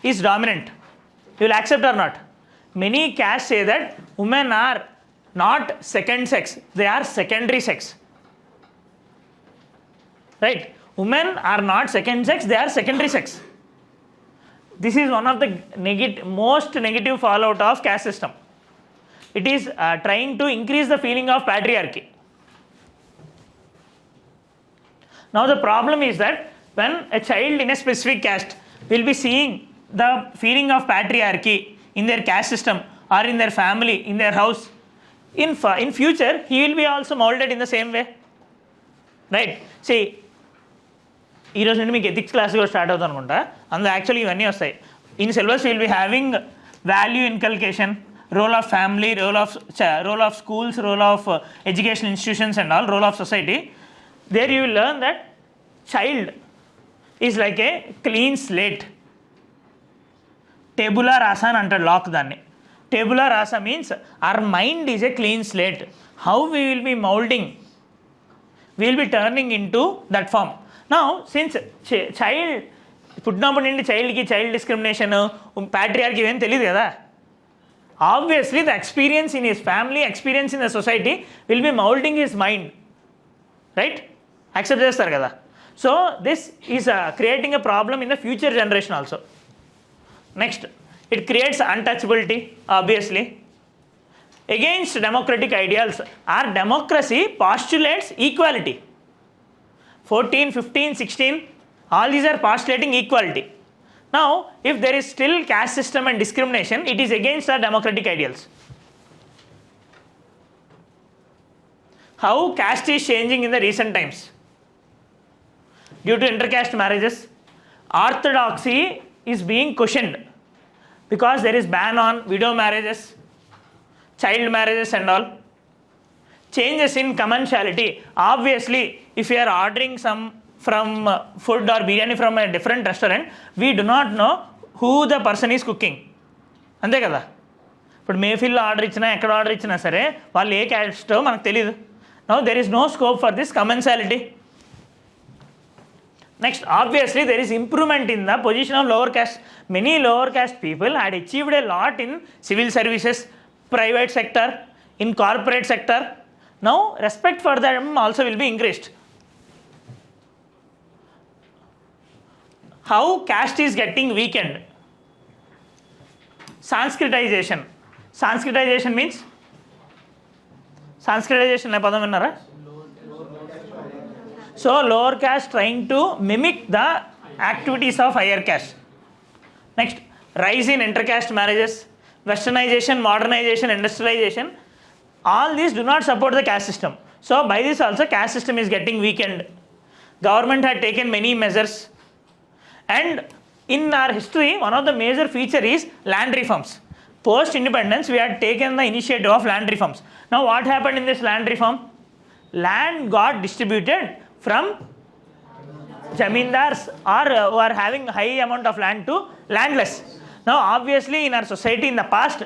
is dominant. You will accept or not? Many castes say that women are not second sex, they are secondary sex. Right? Women are not second sex, they are secondary sex. This is one of the most negative fallout of caste system. It is trying to increase the feeling of patriarchy. Now the problem is that when a child in a specific caste will be seeing the feeling of patriarchy in their caste system or in their family, in their house, in future he will be also molded in the same way. Right? See, ఈ రోజు నుండి మీకు ethics class కూడా start అవుతుంది అనుకుంటా. అందులో actually ఇవన్నీ వస్తాయి. In syllabus will be having value inculcation, role of family, role of schools, role of education institutions and all, role of society. There you will learn that child is like a clean slate. Tabula rasa అని అంటాడు Locke దాన్ని. Tabula rasa means our mind is a clean slate. How we will be moulding, we will be turning in to that form. Now, since child పుట్టినప్పటి నుండి చైల్డ్కి child discrimination, patriarchy ఇవేం తెలియదు కదా. Obviously the experience in his family, experience in the society will be moulding his mind. Right? Accept చేస్తారు కదా. So this is creating a problem in the future generation also. Next, it creates untouchability obviously. Against democratic ideals. Or democracy postulates equality. 14, 15, 16, all these are postulating equality. Now, if there is still caste system and discrimination, it is against our democratic ideals. How caste is changing in the recent times? Due to intercaste marriages, orthodoxy is being cushioned because there is ban on widow marriages, child marriages and all. Changes in commensality. Obviously, if you are ordering some from food or biryani from a different restaurant, we do not know who the person is cooking. అంతే కదా. ఇప్పుడు మేఫిల్లో order ఇచ్చినా, ఎక్కడ order ఇచ్చినా సరే వాళ్ళు ఏ క్యాస్టో మనకు తెలియదు. Now there is no scope for this commensality. Next, obviously there is improvement in the position of lower caste. Many lower caste people had achieved a lot in civil services, private sector, in corporate sector. Now, respect for them also will be increased. How caste is getting weakened? Sanskritization. Sanskritization means Sanskritization అనే పదం విన్నారా? So lower caste trying to mimic the activities of higher caste. Next, rise in inter caste marriages, westernization, modernization, industrialization, all these do not support the caste system. So by this also caste system is getting weakened. Government had taken many measures, and in our history one of the major feature is land reforms. Post independence we had taken the initiative of land reforms. Now what happened in this land reform? Land got distributed from zamindars or who are having high amount of land to landless. Now obviously in our society in the past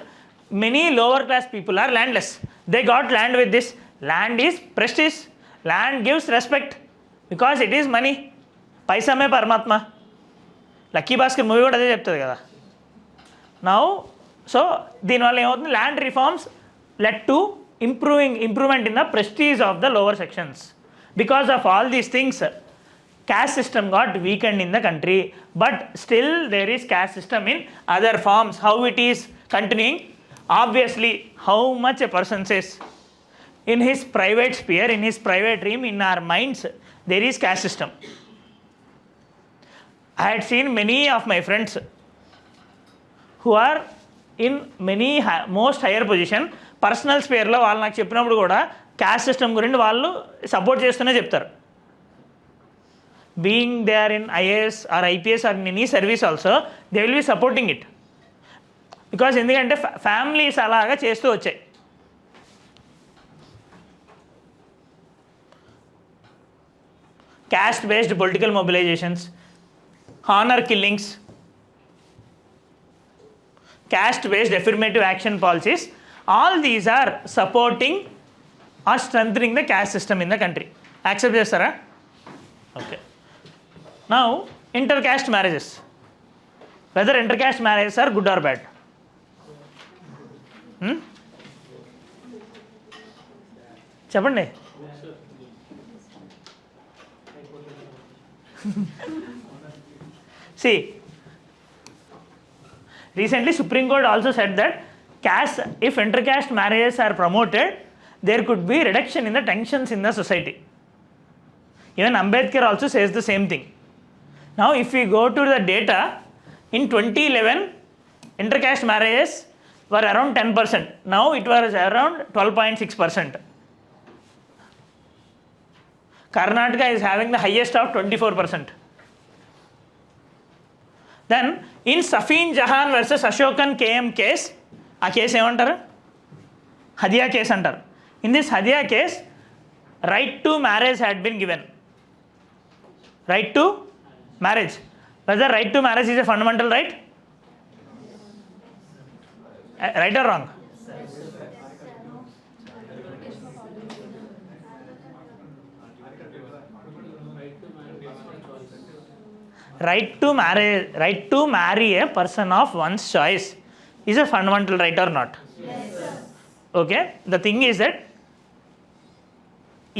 many lower class people are landless. They got land with this. Land is prestige. Land gives respect because it is money. పైసా మే పరమాత్మ. Lucky Bhaskar movie కూడా అదే చెప్తుంది కదా. Now so దీనివల్ల ఏమవుతుంది, land reforms led to improvement in the prestige of the lower sections. Because of all these things caste system got weakened in the country, but still there is caste system in other forms. How it is continuing? Obviously how much a person says in his private sphere, in his private dream, in our minds there is caste system. I had seen many of my friends who are in many most higher position, personal స్పేర్లో వాళ్ళు నాకు చెప్పినప్పుడు కూడా caste system గురించి వాళ్ళు support చేస్తూనే చెప్తారు. Being there in IAS or IPS or in any service also, they will be supporting it. Because ఎందుకంటే ఫ్యామిలీస్ అలాగా చేస్తూ వచ్చాయి. Caste based political mobilizations, honor killings, caste based affirmative action policies, all these are supporting or strengthening the caste system in the country. Accept చేస్తారా? Okay. Now intercaste marriages, whether intercaste marriages are good or bad? చెప్పండి. See, recently Supreme Court also said that caste, if intercaste marriages are promoted, there could be reduction in the tensions in the society. Even Ambedkar also says the same thing. Now if we go to the data, in 2011 intercaste marriages were around 10%. Now it was around 12.6%. Karnataka is having the highest of 24%. Then in Safin Jahan versus Ashokan KM case, ఆ case ఏమంటారు? హదియా case అంటారు. In this Hadiya case, right to marriage had been given. Right to marriage. Whether right to marriage is a fundamental right? Right or wrong? Right to marry a person of one's choice is a fundamental right or not? Yes. Okay. The thing is that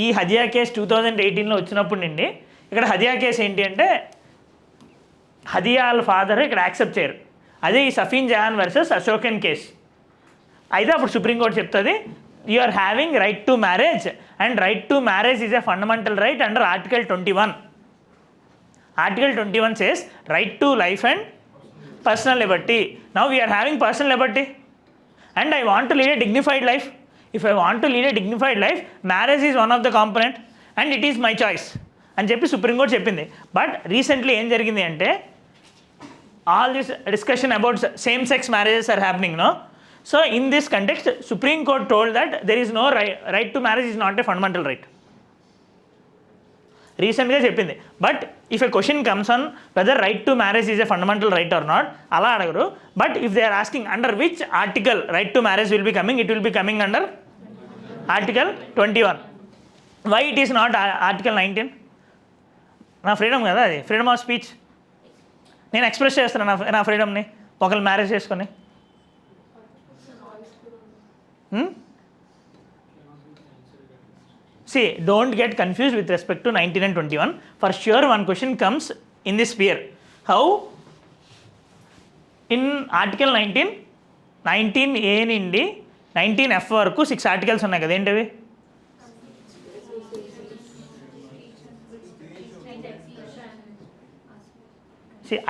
ఈ హదియా case 2018లో వచ్చినప్పుడు నుండి ఇక్కడ హదియా case ఏంటి అంటే హదియా వాళ్ళ father ఇక్కడ accept చేయరు. అదే ఈ సఫీన్ జహాన్ వర్సెస్ అశోకన్ కేసు అయితే అప్పుడు సుప్రీంకోర్టు చెప్తుంది you are having right to marriage and right to marriage is a fundamental right under article 21. Article 21 says right to life and personal liberty. Now we are having personal liberty and I want to lead a dignified life. If I want to lead a dignified life, marriage is one of the component and it is my choice అని చెప్పి supreme court చెప్పింది. But recently ఏం జరిగింది అంటే all this discussion about same sex marriages are happening no. So in this context Supreme Court told that there is no right to marriage is not a fundamental right. రీసెంట్గా చెప్పింది. But if a question comes on whether right to marriage is a fundamental right or not అలా అడగరు. But if they are asking under which article right to marriage will be coming, it will be coming under article 21. Why it is not article 19? నా freedom కదా, అది freedom of speech. నేను express చేస్తాను నా ఫ్రీడమ్ని ఒకళ్ళు marriage చేసుకొని. See, don't get confused with respect to 19 and 21. For sure one question comes in this sphere. How? In article 19, 19A నుండి 19F వరకు 6 ఆర్టికల్స్ ఉన్నాయి కదా, ఏంటవి?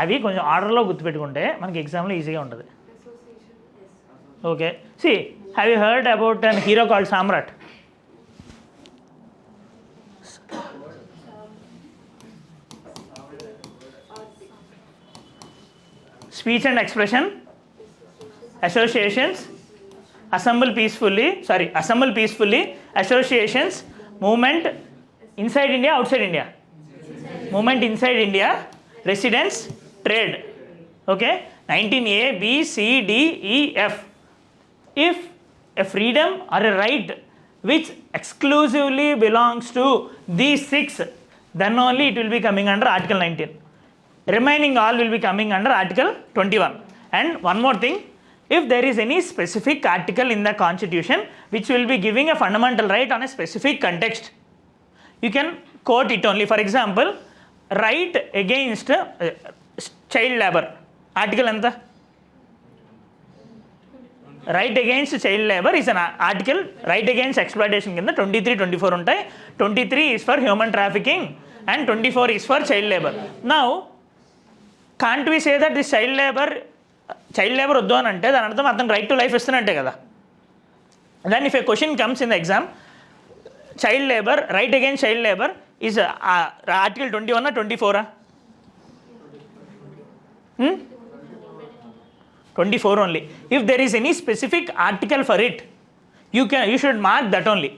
అవి కొంచెం ఆర్డర్లో గుర్తుపెట్టుకుంటే మనకి ఎగ్జామ్లో ఈజీగా ఉంటుంది. Okay, have you heard about an hero called Samrat? Speech and expression, associations, assemble peacefully, associations, movement inside India, outside India, movement inside India, residence, trade. Okay, 19A, B, C, D, E, F. If a freedom or a right which exclusively belongs to these 6, then only it will be coming under Article 19. Remaining all will be coming under Article 21. And one more thing, if there is any specific article in the Constitution which will be giving a fundamental right on a specific context, you can quote it only. For example, right against child labor. Article anta? Right against child labor is an article. Right against exploitation కింద 23, 24 ఉంటాయి. 23 is for human trafficking and 24 is for child labor. Now, can't we say that this child labor వద్దు అని అంటే దాని అర్థం అతను right to life ఇస్తున్నట్టే కదా. Then if a question comes in the exam, child labour, right against child labour is article 21 24? 24 only. If there is any specific article for it, you should mark that only.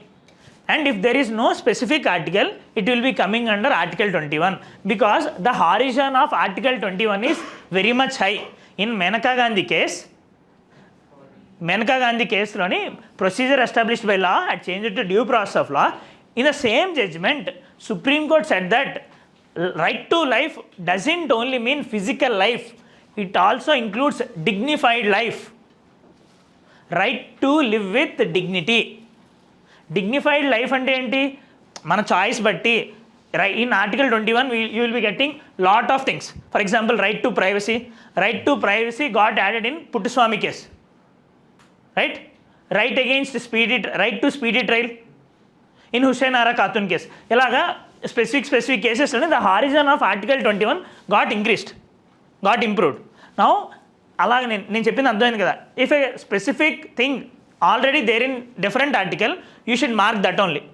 And if there is no specific article, it will be coming under Article 21, because the horizon of Article 21 is very much high. In Menaka Gandhi case loni procedure established by law had changed to due process of law. In the same judgment, Supreme Court said that right to life doesn't only mean physical life, it also includes dignified life. Right to live with dignity. Dignified life అంటే ఏంటి? మన choice బట్టి. In Article 21 you will be getting lot of things. For example, right to privacy. Right to privacy got added in Puttaswamy case, right? Right against right to speedy trial in Hussain Ara Khatun case. ఇలాగా specific cases లోనే the horizon of Article 21 got increased, got improved. Now అలాగే నేను చెప్పింది అర్థమైంది కదా. If a specific thing already there in different article, you should mark that only.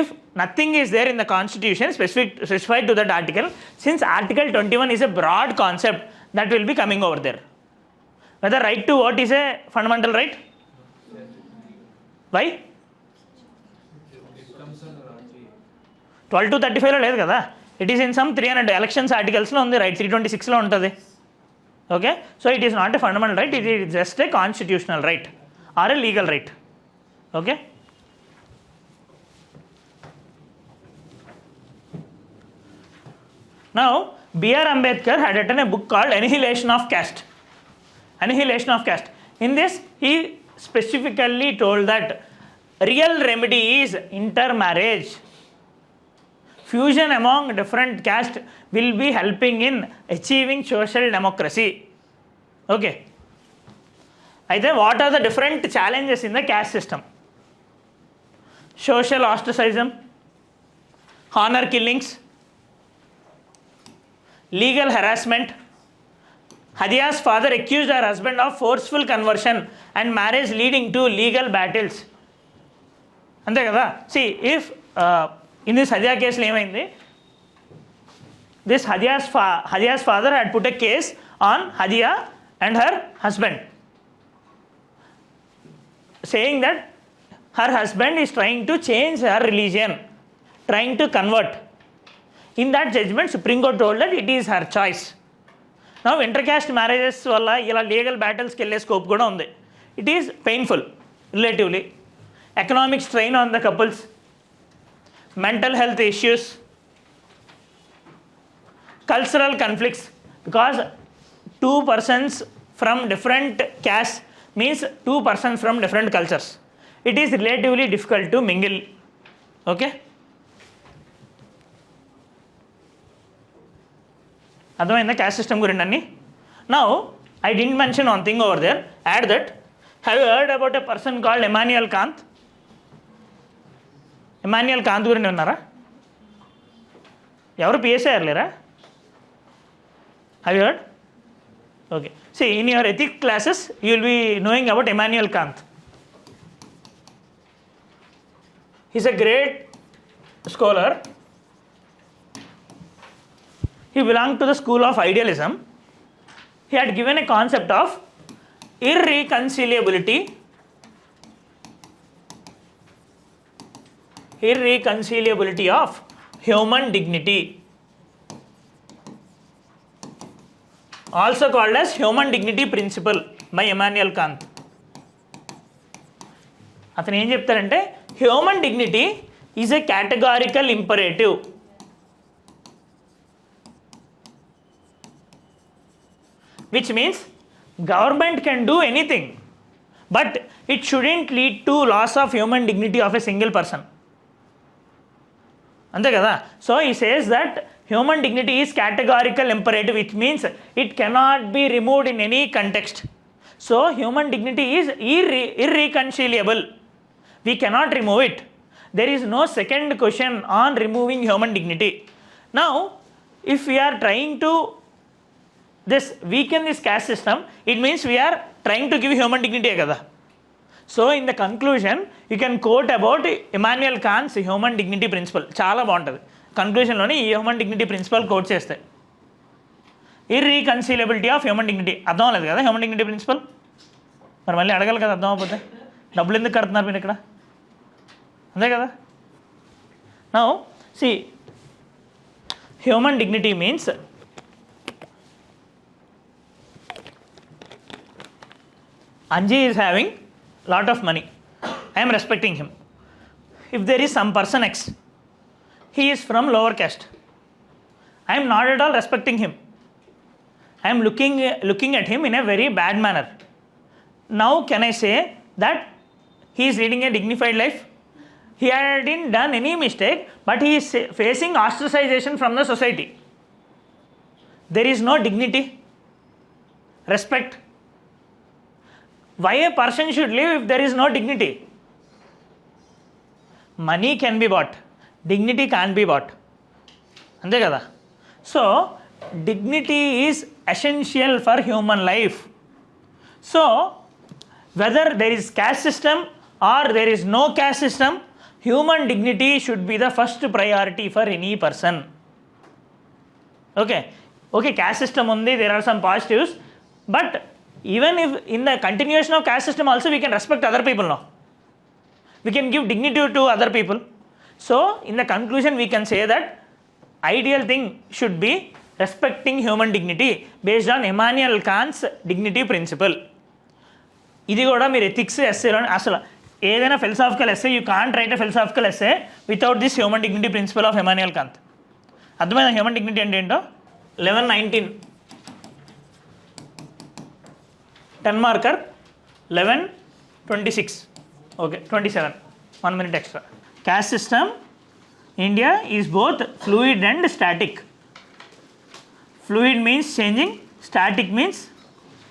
If nothing is there in the Constitution specified to that article, since Article 21 is a broad concept, that will be coming over there. Whether right to vote is a fundamental right? Why? 12 to 35 లో లేదు కదా. It is in some 300 elections articles లో ఉంది, right? 326 లో ఉంటుంది. Okay, so it is not a fundamental right, it is just a constitutional right or a legal right. Okay, now B.R. Ambedkar had written a book called Annihilation of Caste. In this, he specifically told that real remedy is intermarriage. Fusion among different castes will be helping in achieving social democracy. Okay, అయితే what are the different challenges in the caste system? Social ostracism, honor killings, legal harassment. Hadia's father accused her husband of forceful conversion and marriage leading to legal battles. అంతే కదా. See, if in this Hadia case ఏమైంది, this Hadia's father had put a case on Hadia and her husband, saying that her husband is trying to change her religion, trying to convert. In that judgment, Supreme Court told that it is her choice. Now, intercaste marriages వల్ల ఇలా legal బ్యాటిల్స్కి వెళ్ళే scope కూడా ఉంది. It is painful relatively. Economic strain on the couples, mental health issues, cultural conflicts, because two persons from different castes means two persons from different cultures. It is relatively difficult to mingle. Okay, అర్థమైందా caste system గురించి అన్ని? Now, I didn't mention one thing over there. Add that. Have you heard about a person called Immanuel Kant? Immanuel Kant గురించి విన్నారా? ఎవరు PSI లేరా? Have you heard? Okay. See, in your ethics classes, you will be knowing about Immanuel Kant. He's a great scholar. He belonged to the school of idealism. He had given a concept of irreconcilability of human dignity, also called as human dignity principle by Immanuel Kant. అతను ఏం చెప్తారంటే human dignity is a categorical imperative. Which means government can do anything, but it shouldn't lead to loss of human dignity of a single person. అంతే కదా. So he says that human dignity is categorical imperative, which means it cannot be removed in any context. So human dignity is irreconcilable. We cannot remove it. There is no second question on removing human dignity. Now, if we are trying to weaken this caste system, it means we are trying to give human dignity kada. So in the conclusion, you can quote about Immanuel Kant's human dignity principle. చాలా బాగుంటుంది. కన్క్లూషన్లోని ఈ human dignity principal coat చేస్తే ఇర్రీకన్సిలబిలిటీ of human dignity అర్థం అవ్వలేదు కదా human dignity principal. మరి మళ్ళీ అడగాలి కదా అర్థం అవ్వకపోతే. డబ్బులు ఎందుకు కడుతున్నారు మీరు ఇక్కడ, అంతే కదా. Now see human dignity means Anji is having lot of money. I am respecting him. If there is some person X, he is from lower caste, I am not at all respecting him. I am looking at him in a very bad manner. Now can I say that he is leading a dignified life? He hadn't done any mistake, but he is facing ostracization from the society. There is no dignity, respect. Why a person should live if there is no dignity? Money can be bought, dignity can't be bought. అంతే కదా. So dignity is essential for human life. So whether there is caste system or there is no caste system, human dignity should be the first priority for any person. Okay, caste system undi, there are some positives, but even if in the continuation of caste system also we can respect other people now. We can give dignity to other people. So in the conclusion we can say that ideal thing should be respecting human dignity based on Immanuel Kant's dignity principle. ఇది కూడా మీరు ethics ఎస్సేలో అసలు ఏదైనా philosophical essay you can't write a philosophical essay without this human dignity principle of Immanuel Kant. అర్థమైన human dignity అంటే ఏంటో 11-19 10 marker 11-26 okay 27 1 minute extra. Caste system India is both fluid and static. Fluid means changing, static means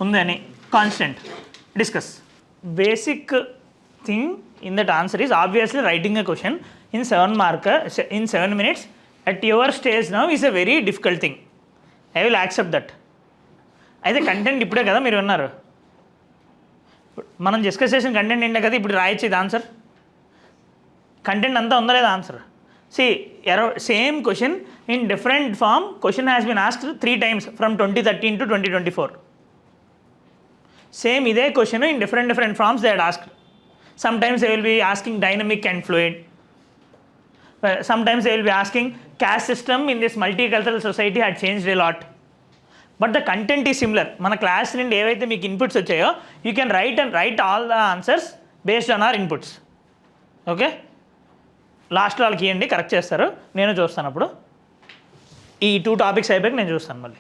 ఉందని constant. Discuss. Basic thing in that answer is obviously writing a question in 7 minutes at your stage now is a very difficult thing. I will accept that. అయితే content ఇప్పుడే కదా మీరు విన్నారు, మనం discuss చేసిన content ఏంటో కదా ఇప్పుడు రాయొచ్చు ఇది ఆన్సర్. కంటెంట్ అంతా ఉందా లేదా answer. See same question in different form question has been asked 3 times from 2013 to 2024. Same ఇదే question in different forms they had asked. Sometimes they will be asking dynamic and fluid. Sometimes they will be asking caste system in this multicultural society had changed a lot. But the content is similar. మన class నుండి ఏవైతే మీకు inputs వచ్చాయో you can write all the answers based on hour inputs. Okay, లాస్ట్లో వాళ్ళకి ఇవ్వండి, correct చేస్తారు, నేను చూస్తాను. అప్పుడు ఈ 2 topics అయిపోయాక నేను చూస్తాను. మళ్ళీ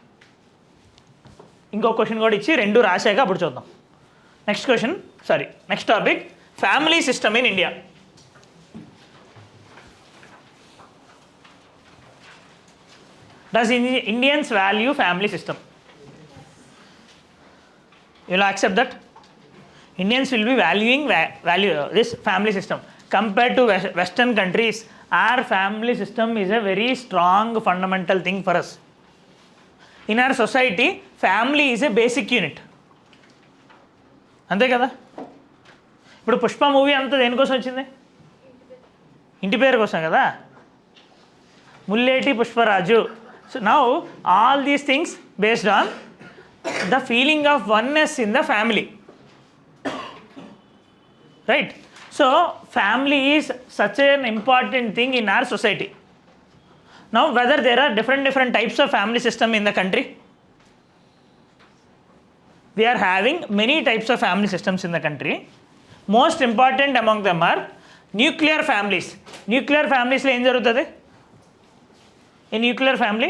ఇంకో క్వశ్చన్ కూడా ఇచ్చి 2 రాశాక అప్పుడు చూద్దాం. Next topic family system in India. Does Indians value family system? You will accept that Indians will be valuing this family system compared to Western countries. Our family system is a very strong fundamental thing for us. in our society, family is a basic unit. అంతే కదా. ఇప్పుడు Pushpa movie అంతా దేనికోసం వచ్చింది? ఇంటి పేరు కోసం కదా. Mulleti Pushparaju. So now all these things based on the feeling of oneness in the family, right? So family is such an important thing in our society. Now whether there are different types of family system in the country, we are having many types of family systems in the country. Most important among them are nuclear families. Nuclear families lo em jarugutadi? In nuclear family,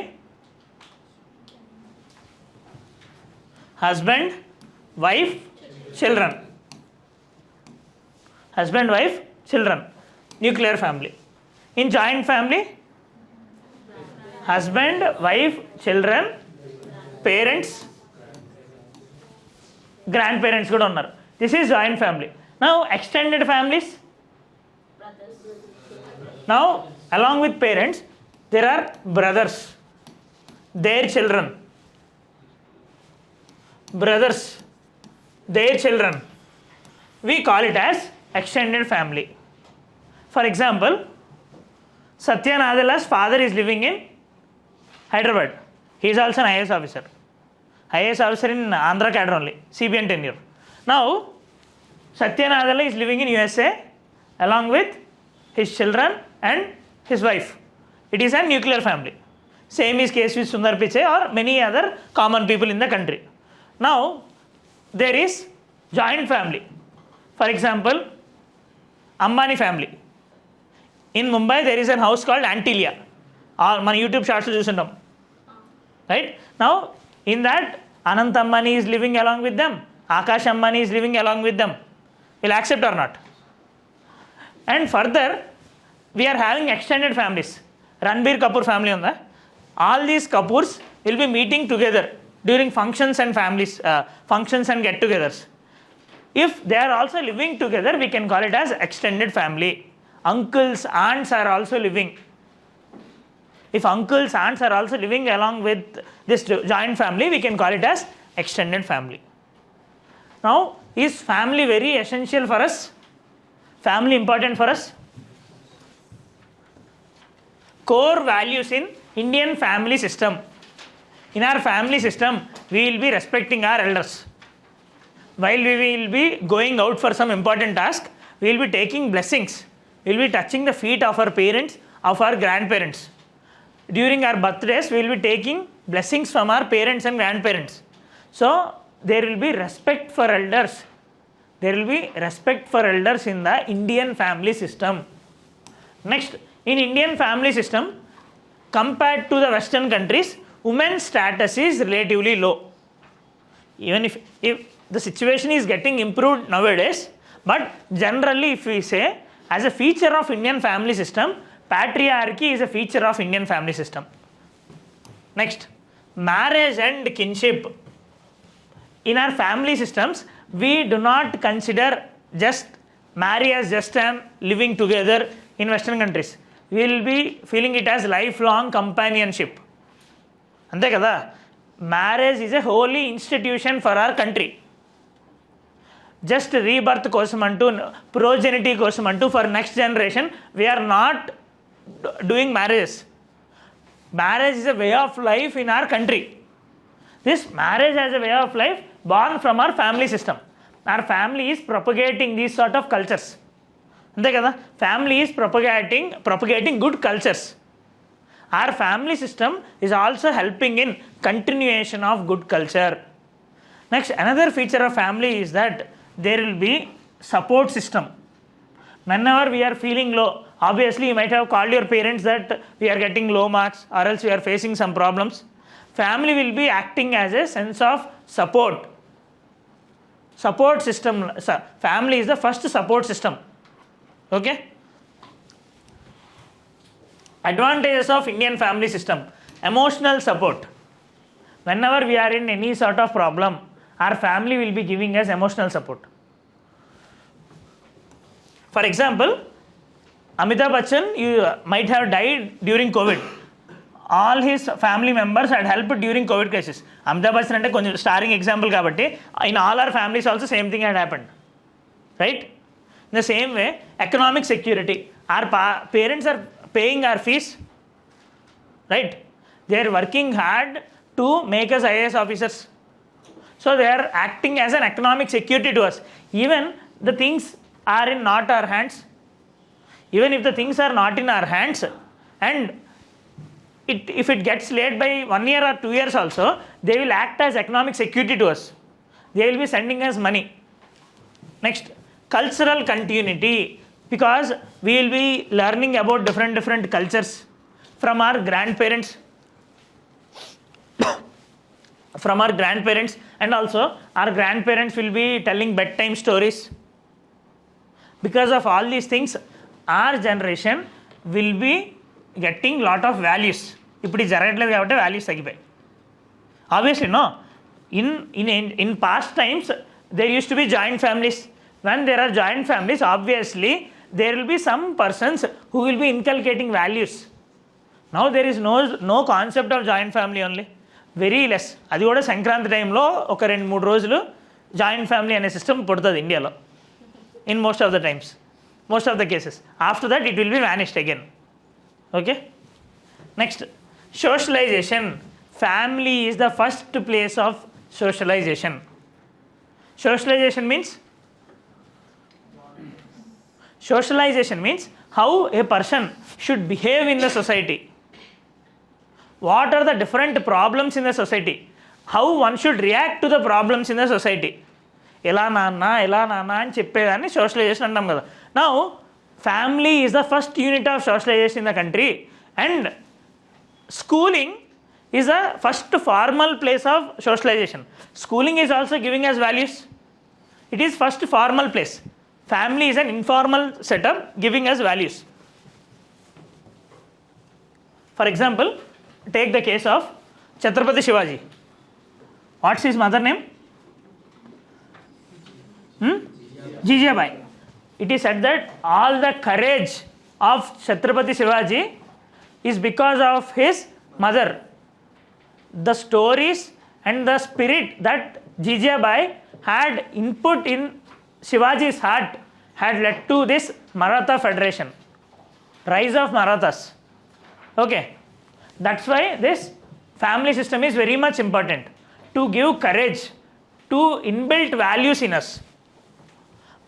husband, wife, children. Husband, wife, children. Nuclear family. In joint family, husband, wife, children, parents, grandparents kuda unnaru. This is joint family. Now extended families. Now along with parents there are brothers, their children, brothers, their children. We call it as extended family. For example, Satya Nadala's father is living in Hyderabad. He is also an IAS officer. IAS officer in Andhra cadre only, CBN tenure. Now, Satya Nadala is living in USA along with his children and his wife. It is a nuclear family. Same is case with Sundar Pichai or many other common people in the country. Now, there is joint family. For example, Ambani family. In Mumbai, there is a house called Antilia. మన YouTube shorts చూసుంటాం, right? Now in that Anant Ambani is living along with them, Akash Ambani is living along with them. Will accept or not? And further we're having extended families. Ranbir Kapoor family ఉందా? All these Kapoors will be meeting together during functions and families, functions and get togethers. If they are also living together, we can call it as extended family. Uncles, aunts are also living. If uncles, aunts are also living along with this joint family, we can call it as extended family. Now, is family very essential for us? Family important for us? Core values in Indian family system. In our family system, we will be respecting our elders. While we will be going out for some important task, we will be taking blessings. We will be touching the feet of our parents, of our grandparents. During our birthdays, we will be taking blessings from our parents and grandparents. So, there will be respect for elders. There will be respect for elders in the Indian family system. Next, in Indian family system, compared to the Western countries, women's status is relatively low. Even if the situation is getting improved nowadays, but generally if we say as a feature of Indian family system, patriarchy is a feature of Indian family system. Next, marriage and kinship. In our family systems, we do not consider just marry as just an living together in Western countries. We will be feeling it as lifelong companionship. Ante kada, marriage is a holy institution for our country. Just rebirth కోసం అంటూ, progeny కోసం అంటూ, for next generation we are not doing marriages. Marriage is a way of life in our country. This marriage as a way of life born from our family system. Our family is propagating these sort of cultures. అంతే కదా, family is propagating good cultures. Our family system is also helping in continuation of good culture. Next, another feature of family is that there will be support system. Whenever we are feeling low, obviously you might have called your parents that we are getting low marks or else we are facing some problems. Family will be acting as a sense of support system. Family is the first support system. Okay, advantages of Indian family system: emotional support. Whenever we are in any sort of problem, our family will be giving us emotional support. For example, Amitabh Bachchan might have died during COVID. all his family members had helped during COVID crisis. Amitabh Bachchan అంటే కొంచెం starring example కాబట్టి in all our families also same thing had happened, right? In the same way, economic security. Our parents are paying our fees, right? They are working hard to make us IAS officers. So they are acting as an economic security to us. Even the things are in not our hands. Even if the things are not in our hands, and if it gets late by 1 year or 2 years also, they will act as economic security to us. They will be sending us money. Next, cultural continuity, because we will be learning about different cultures from our grandparents. And also our grandparents will be telling bedtime stories. Because of all these things, our generation will be getting lot of values. ఇప్పుడు ఇది జరగట్లేదు కాబట్టి values తగ్గిపోయి. Obviously, no. In past times, there used to be joint families. When there are joint families, obviously, there will be some persons who will be inculcating values. Now, there is no concept of joint family only. Very less. అది కూడా సంక్రాంతి టైంలో ఒక 2-3 రోజులు joint family అనే system పుడుతుంది ఇండియాలో. In most of the times, most of the cases. After that, it will be vanished again. Okay? Next, socialization. Family is the first place of socialization. Socialization means how a person should behave in the society. What are the different problems in the society? How one should react to the problems in the society. ఎలా నాన్న అని చెప్పేదాన్ని socialisation అంటాం కదా. Now family is the first unit of socialisation in the country, and schooling is the first formal place of socialization. Schooling is also giving us values. It is first formal place. Family is an informal setup giving us values. For example, take the case of Chhatrapati Shivaji. What's his mother name? Jijabai. It is said that all the courage of Chhatrapati Shivaji is because of his mother. The stories and the spirit that Jijabai had input in Shivaji's heart had led to this Maratha Federation, rise of Marathas. Okay, that's why this family system is very much important to give courage, to inbuilt values in us.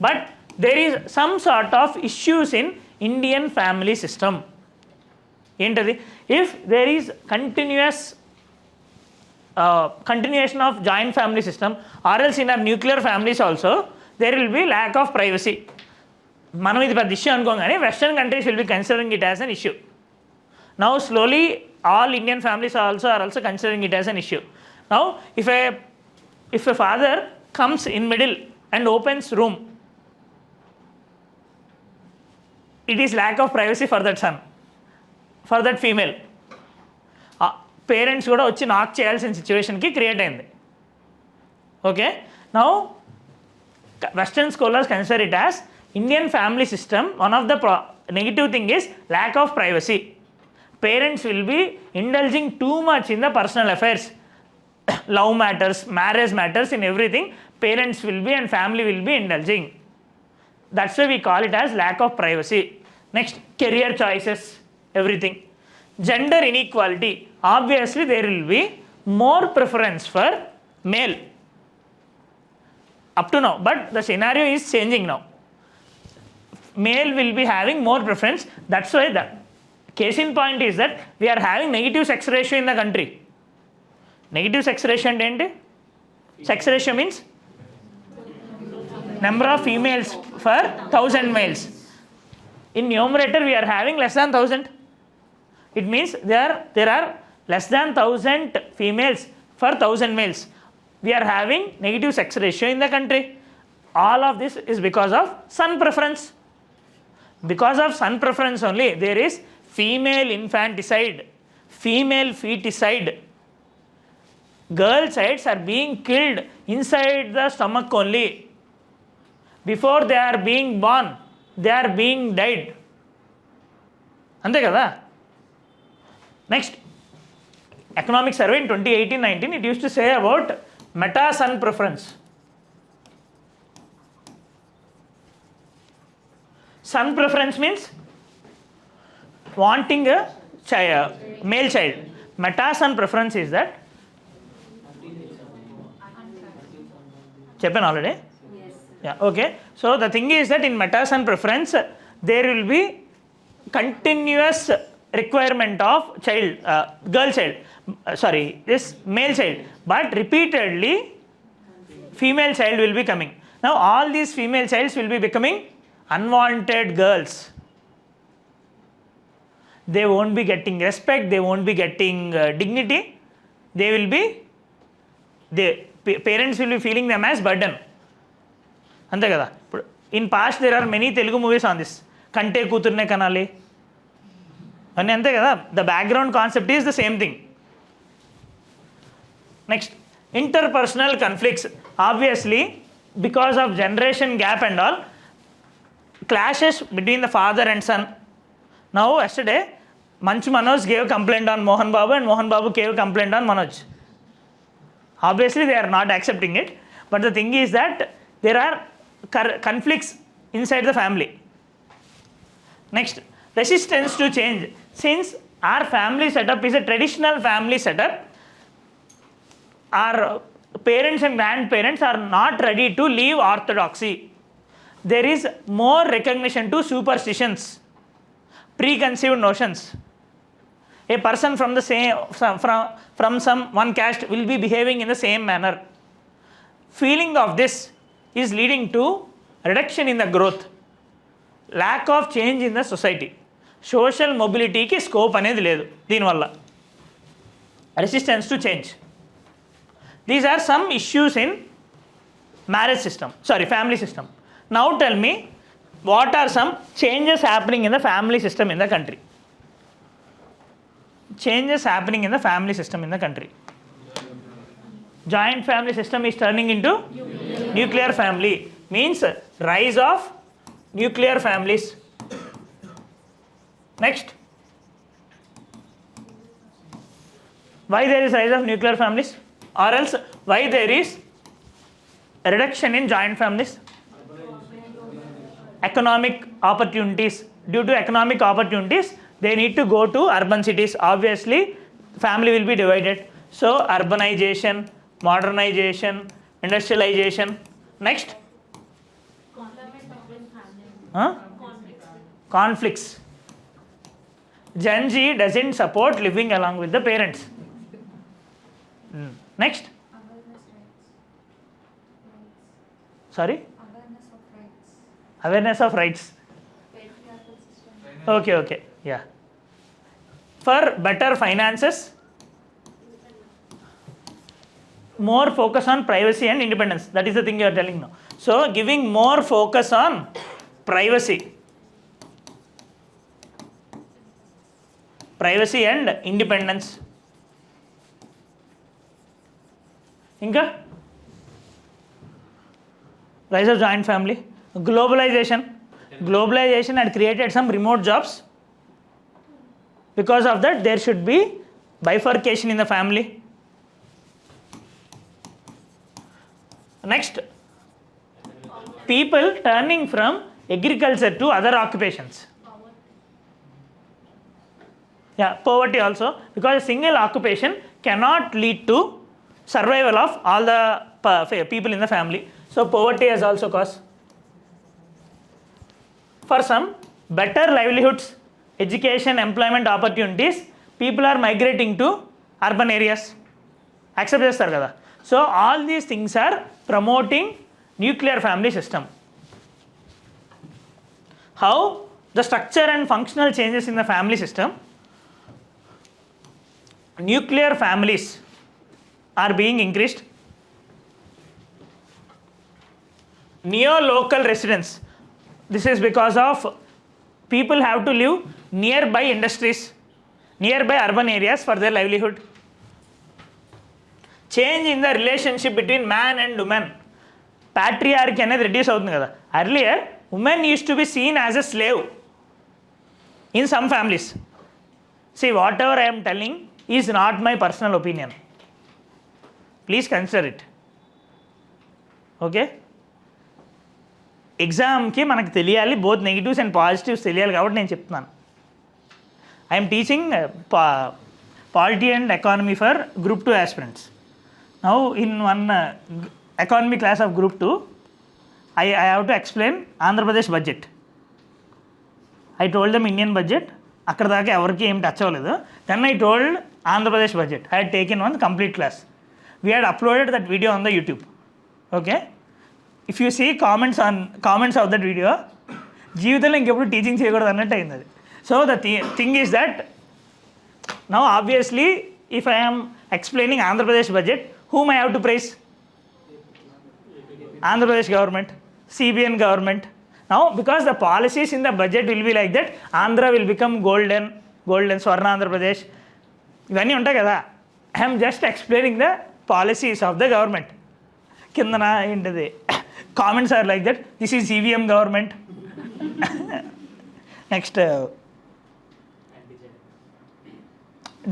But there is some sort of issues in Indian family system. ఏంటది? If there is continuation of joint family system, or else in our nuclear families also, there will be lack of privacy. మనం ఇది పెద్ద issue అనుకోగానే western countries will be considering it as an issue. Now slowly all Indian families are also considering it as an issue. Now if a father comes in middle and opens room, it is lack of privacy for that son, for that female. Parents కూడా వచ్చి knock చేయాల్సిన సిచ్యువేషన్కి create అయింది. Okay, now western scholars consider it as Indian family system. One of the negative thing is lack of privacy. Parents will be indulging too much in the personal affairs, love matters, marriage matters, in everything parents will be and family will be indulging. That's why we call it as lack of privacy. Next, career choices, everything. Gender inequality. Obviously, there will be more preference for male up to now, but the scenario is changing now. Male will be having more preference. That's why the case in point is that we are having negative sex ratio in the country. Negative sex ratio అంటే ఏంటి? Sex ratio means number of females for 1000 males. In numerator we are having less than 1000. It means there are less than 1000 females for 1000 males. We are having negative sex ratio in the country. All of this is because of son preference. Because of son preference only there is female infanticide, female feticide. Girl childs are being killed inside the stomach only. Before they are being born, they are being died. అంతే కదా. Next, economic survey in 2018-19, it used to say about meta-son preference. Son preference means wanting a male child. Meta-son preference is that చెప్పాను already? Yeah, okay. So the thing is that in meta-son preference, there will be continuous requirement of this male child, but repeatedly female child will be coming. Now all these female childs will be becoming unwanted girls. They won't be getting respect, they won't be getting dignity. They will be, parents will be feeling them as burden. అంతే కదా. ఇప్పుడు in past there are many Telugu movies on this, కంటే కూతుర్నే కనాలి అని, అంతే కదా. The background concept is the same thing. Next, interpersonal conflicts. Obviously because of generation gap and all, clashes between the father and son. Now yesterday Manchu Manoj gave complaint on Mohan Babu and Mohan Babu gave complaint on Manoj. Obviously they are not accepting it, but the thing is that there are conflicts inside the family. Next, resistance to change. Since our family setup is a traditional family setup, our parents and grandparents are not ready to leave orthodoxy. There is more recognition to superstitions, preconceived notions. A person from the same from some one caste will be behaving in the same manner. Feeling of this is leading to reduction in the growth, lack of change in the society. Social mobility ki scope anedi ledu deen valla. Resistance to change. These are some issues in family system. Now tell me, what are some changes happening in the family system in the country? Changes happening in the family system in the country. Joint family system is turning into nuclear family. Means rise of nuclear families. Next, why there is rise of nuclear families, or else why there is a reduction in joint families? Economic opportunities. Due to economic opportunities, they need to go to urban cities. Obviously family will be divided, so urbanization, modernization, industrialization. Next, conflicts. Gen Z doesn't support living along with the parents. Next, sorry, awareness of rights. Okay, yeah. For better finances, more focus on privacy and independence. That is the thing you are telling now. So giving more focus on privacy and independence. Inka rise of joint family. Globalization had created some remote jobs. Because of that, there should be bifurcation in the family. Next, people turning from agriculture to other occupations. Yeah, poverty also, because a single occupation cannot lead to survival of all the people in the family. So poverty has also caused. For some better livelihoods, education, employment opportunities, people are migrating to urban areas. Accept chestar kada. So all these things are promoting nuclear family system. How the structure and functional changes in the family system. Nuclear families are being increased. Neo-local residence. This is because of people have to live nearby industries, nearby urban areas for their livelihood. Change in the relationship between man and woman. Patriarchy అనేది reduce అవుతుంది కదా. Earlier, women used to be seen as a slave in some families. See, whatever I am telling, is not my personal opinion. Please consider it. Okay, ఎగ్జామ్కి మనకు తెలియాలి, both negatives and positives తెలియాలి కాబట్టి నేను చెప్తున్నాను. I'm teaching polity and economy for group 2 aspirants. Now in one economy class of group 2, I have to explain Andhra Pradesh budget. I told them Indian budget, అక్కడ దాకా ఎవరికి ఏం touch అవ్వలేదు. Then I told Andhra Pradesh budget. I had taken one complete class. We had uploaded that video on the YouTube. Okay, if you see comments of that video, జీవితంలో ఇంకెప్పుడు teaching చేయకూడదు అన్నట్టు అయింది అది. So the thing is that now obviously if I am explaining Andhra Pradesh budget, whom I have to praise? Andhra Pradesh government, CBN government. Now because the policies in the budget will be like that, Andhra will become golden Swarna Andhra Pradesh, ఇవన్నీ ఉంటాయి కదా. I am just explaining the policies of the government. కిందన ఏంటిది comments are like that, this is CVM government. Next,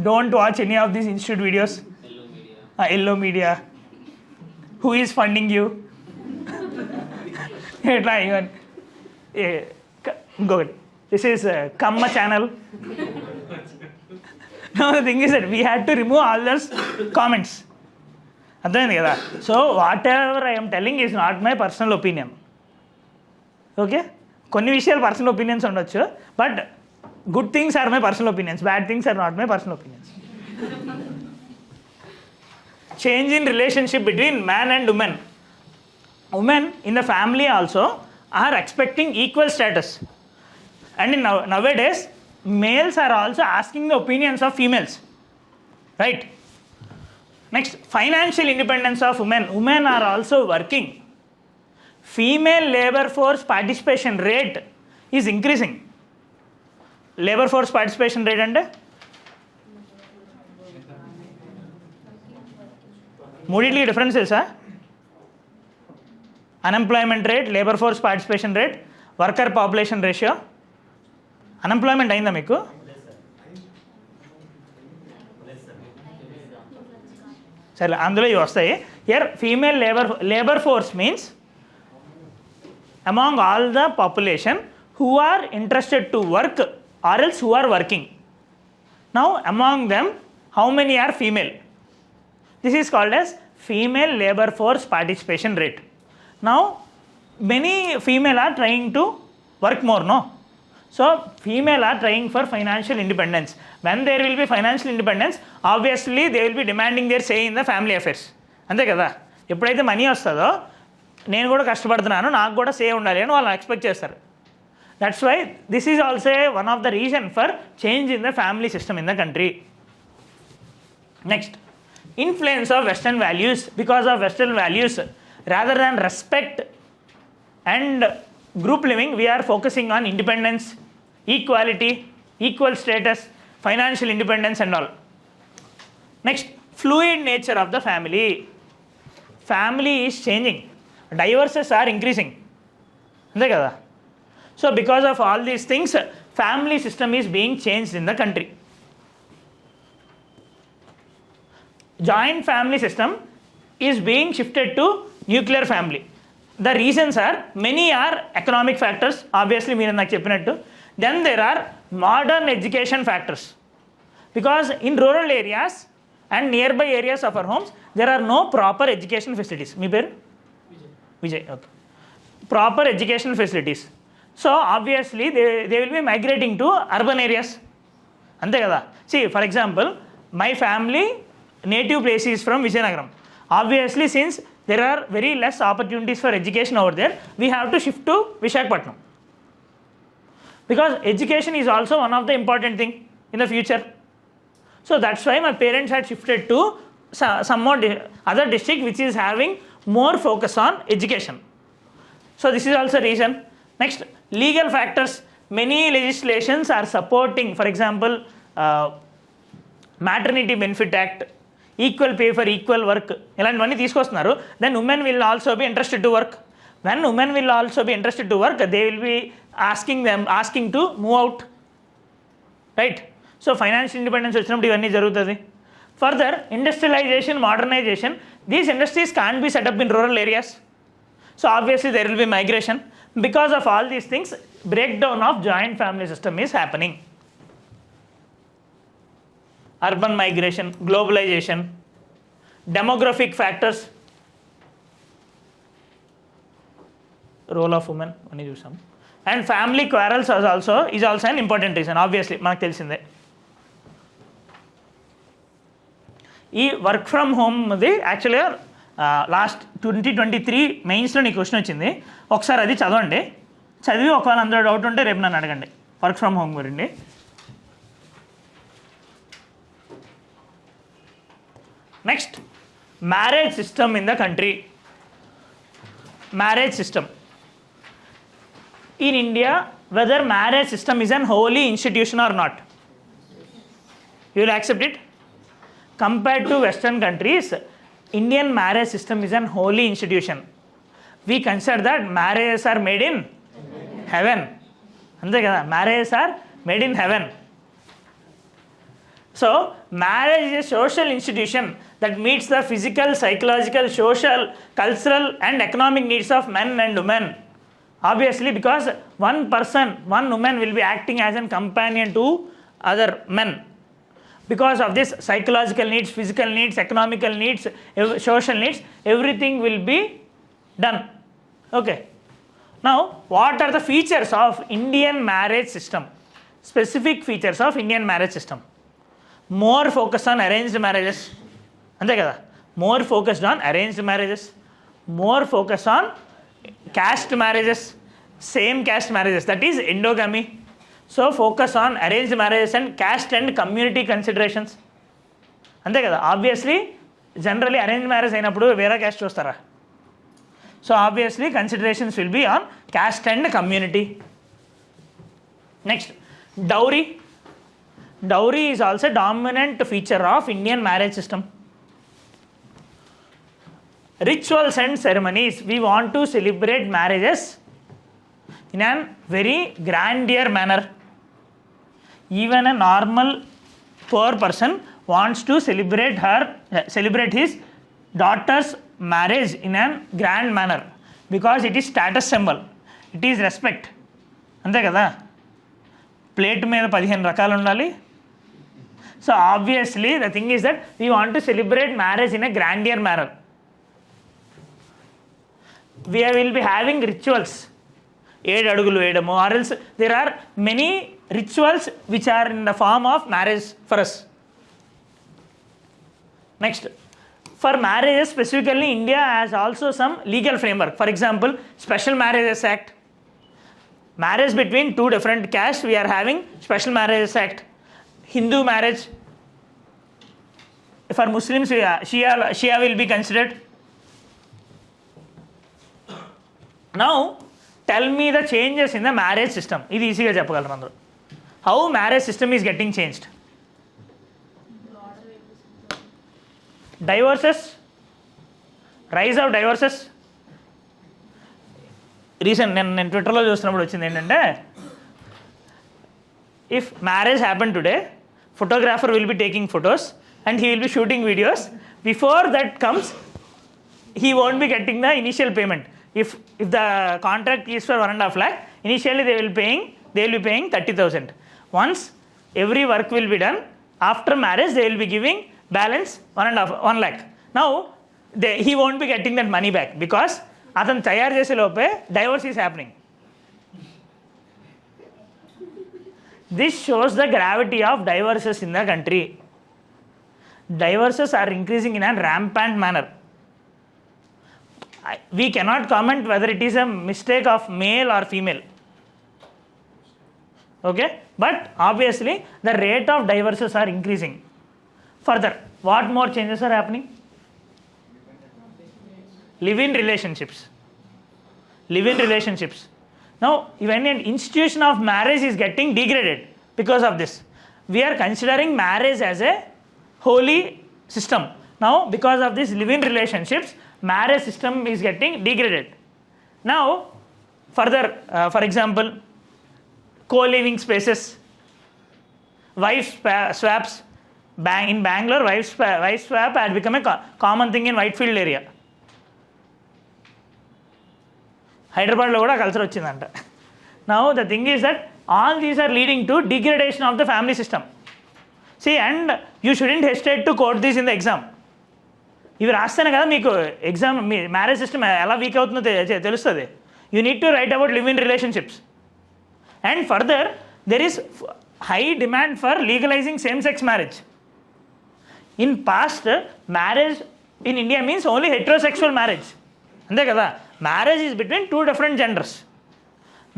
don't watch any of these institute videos. Yellow media. Who is funding you? ఇంకొకటి, this is Kamma channel. Now the thing is that we had to remove all those comments. అర్థమైంది కదా. So what ever I M telling is not my personal opinion. Okay, కొన్ని విషయాలు personal opinions ఉండొచ్చు, but good things are my personal opinions, bad things are not my personal opinions. Change in relationship between man and woman. Women in the family also are expecting equal status, and in nowadays males are also asking the opinions of females, right? Next, financial independence of women. Women are also working. Female labor force participation rate is increasing. Labour force participation rate అంటే మూడింటికి difference తెలుసా? Unemployment rate, labour force participation rate, worker population ratio. Unemployment అయిందా మీకు? సరే, అందులో ఇవి వస్తాయి. Here female labour force means among all the population who are interested to work or else who are working. Now among them, how many are female? This is called as female labor force participation rate. Now many female are trying to work more, no? So female are trying for financial independence. When there will be financial independence, obviously they will be demanding their say in the family affairs. అంతే కదా. ఎప్పుడైతే money వస్తుందో నేను కూడా కష్టపడుతున్నాను, నాకు కూడా సే ఉండాలి అని వాళ్ళు ఎక్స్పెక్ట్ చేస్తారు. That's why this is also one of the reason for change in the family system in the country. Next, influence of Western values. Because of Western values, rather than respect and group living, we are focusing on independence, equality, equal status, financial independence and all. Next, fluid nature of the family. Family is changing. Divorces are increasing. అంతే కదా. So because of all these things, family system is being changed in the country. Joint family system is being shifted to nuclear family. The reasons are, many are economic factors, obviously మీరు నాకు చెప్పినట్టు. Then there are modern education factors. Because in rural areas and nearby areas of our homes, there are no proper education facilities. మీ పేరు? Vijay. Okay. Proper education facilities. So obviously they will be migrating to urban areas. అంతే కదా. See, for example, my family native place is from Vizianagaram. Obviously, since there are very less opportunities for education over there, we have to shift to Visakhapatnam. Because education is also one of the important thing in the future. So that's why my parents had shifted to some more other district which is having more focus on education. So this is also reason. Next, legal factors. Many legislations are supporting, for example, maternity benefit act, equal pay for equal work, ఇలాంటివన్నీ తీసుకొస్తున్నారు. Then women will also be interested to work. When women will also be interested to work, they will be asking to move out, right? So financial independence వచ్చినప్పుడు ఇవన్నీ జరుగుతుంది. Further industrialization, modernization, these industries can be set up in rural areas. So obviously there will be migration. Because of all these things, break down of joint family system is happening. Urban migration, globalization, demographic factors, role of women అని చూసాం, and family quarrels is also an important reason. Obviously మనకు తెలిసిందే. ఈ work from హోమ్ది యాక్చువల్గా last 2023 మెయిన్స్లో నీ question వచ్చింది. ఒకసారి అది చదవండి, చదివి ఒకవేళ అందులో డౌట్ ఉంటే రేపు నన్ను అడగండి వర్క్ ఫ్రమ్ హోమ్ గురించి. Next, marriage system in the country. Marriage system. In India, whether marriage system is an holy institution or not. You will accept it? Compared to Western countries, Indian marriage system is an holy institution. We consider that marriages are made in heaven. Ante kada, marriages are made in heaven. So, marriage is a social institution that meets the physical, psychological, social, cultural and economic needs of men and women. Obviously, because one person, one woman will be acting as a companion to other men. Because of this psychological needs, physical needs, economical needs, social needs, everything will be done. Okay. Now, what are the features of Indian marriage system? Specific features of Indian marriage system. More focus on arranged marriages. అంతే కదా, more focused on arranged marriages, more focus on caste marriages, same caste marriages, that is endogamy. So focus on arranged marriages and caste and community considerations. అంతే కదా, obviously generally arrange marriage అయినప్పుడు వేరే caste చూస్తారా? So obviously considerations will be on caste and community. Next, dowry. Dowry is also a dominant feature of Indian marriage system. Rituals and ceremonies. We want to celebrate marriages in a very grandeur manner. Even a normal poor person wants to celebrate his daughter's marriage in a grand manner because it is status symbol. It is respect. అంతే కదా, plate మీద 15 రకాలు ఉండాలి. So obviously the thing is that we want to celebrate marriage in a grandeur manner. We will be having rituals, 7 అడుగులు వేయడము, or else there are many rituals which are in the form of marriage for us. Next, for marriages specifically, India has also some legal framework. For example, Special Marriages Act. Marriage between two different castes, we are having Special Marriages Act. Hindu marriage, for Muslims, Shia will be considered. Now, tell me the changes in the marriage system. This is easy ga cheppagalaru andaru. How marriage system is getting changed? Divorces, rise of divorces. Recent నేను ట్విట్టర్లో చూస్తున్నప్పుడు వచ్చింది ఏంటంటే, if marriage happened today, photographer will be taking photos and he will be shooting videos. Before that comes, he won't be getting the initial payment. If the contract is for 1.5 lakh, initially they will be paying 30,000. Once every work will be done, after marriage they will be giving balance 1 lakh. Now he won't be getting that money back because అతను తయారు చేసే లోపే divorce is happening. This shows the gravity of divorces in the country. Divorces are increasing in a rampant manner. We cannot comment whether it is a mistake of male or female. Okay, but obviously the rate of divorces are increasing. Further, what more changes are happening? Live-in relationships. Now, even an institution of marriage is getting degraded because of this. We are considering marriage as a holy system. Now, because of this live-in relationships, marriage system is getting degraded. Now, further, for example, co-living spaces. swaps. In Bangalore, wife swap had become a common thing in Whitefield area. హైదరాబాద్లో కూడా culture వచ్చిందంట. Now the thing is that all these are leading to degradation of the family system. See, and you shouldn't hesitate to quote this in the exam. ఇవి రాస్తేనే కదా మీకు exam మీ marriage system ఎలా week అవుతుందో తెలుస్తుంది. You need to write about live in relationships. And further there is high demand for legalising same sex marriage. In past marriage in India means only heterosexual marriage, అంతే కదా. Marriage is between two different genders.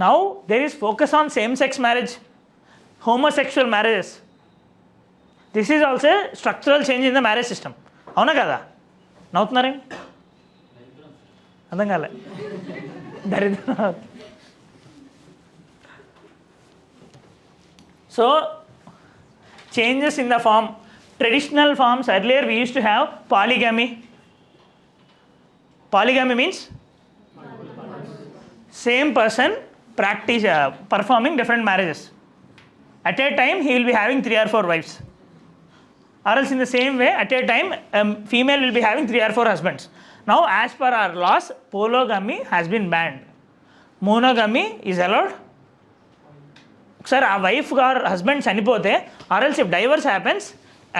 Now there is focus on same sex marriage, homosexual marriages. This is also structural change in the marriage system. అవునా కదా? నవ్వుతున్నారేం? అర్థం కాలే. దరిద్రం. So changes in the form. Traditional forms earlier we use to have polygamy. Polygamy means same person performing different marriages. At a time he will be having 3 or 4 wives. Or else in the same way, at a time female will be having 3 or 4 husbands. Now as per our laws, polygamy has been banned. Monogamy is allowed. Sir, a wife or husband chanipote, or else if divorce happens,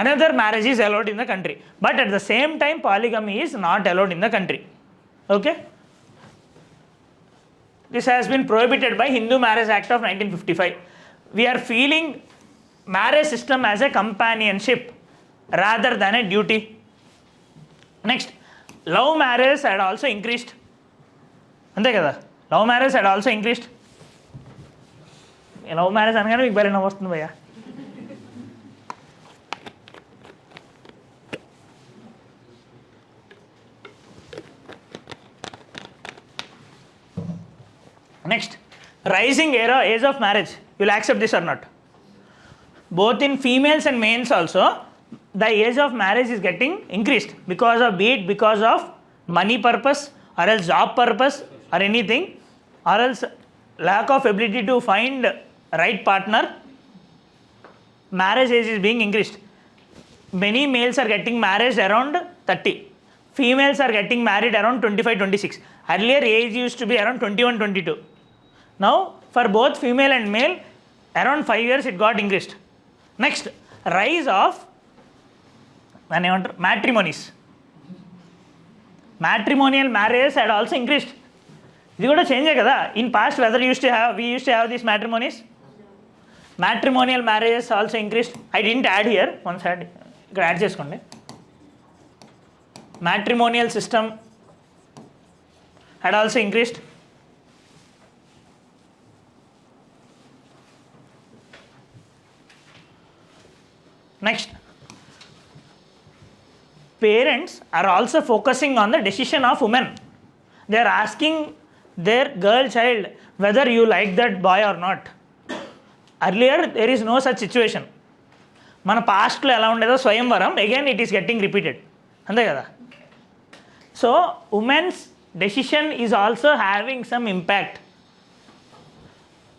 another marriage is allowed in the country. But at the same time, polygamy is not allowed in the country. Okay? This has been prohibited by Hindu Marriage Act of 1955. We are feeling marriage system as a companionship rather than a duty. Next, love marriage had also increased. అంతే కదా, love marriage had also increased. Love marriage అనగానే మీకు బయట వస్తుంది భయ్యా. Next, rising age of marriage. You will accept this or not? Both in females and males also, the age of marriage is getting increased because of money purpose or else job purpose or anything, or else lack of ability to find right partner. Marriage age is being increased. Many males are getting married around 30. Females are getting married around 25, 26. Earlier age used to be around 21, 22. Now for both female and male, around 5 years it got increased. Next, rise of matrimonies. Matrimonial marriages had also increased. ఇది కూడా చేంజే కదా. In past whether we used to have these matrimonies. Matrimonial marriages also increased. I didn't add here. Once add, ఇక్కడ add చేసుకోండి. Matrimonial system had also increased. Next, parents are also focusing on the decision of women. They are asking their girl child whether you like that boy or not. Earlier there is no such situation. మన పాస్ట్లో ఎలా ఉండేదో స్వయంవరం, again it is getting repeated, అంతే కదా. So women's decision is also having some impact.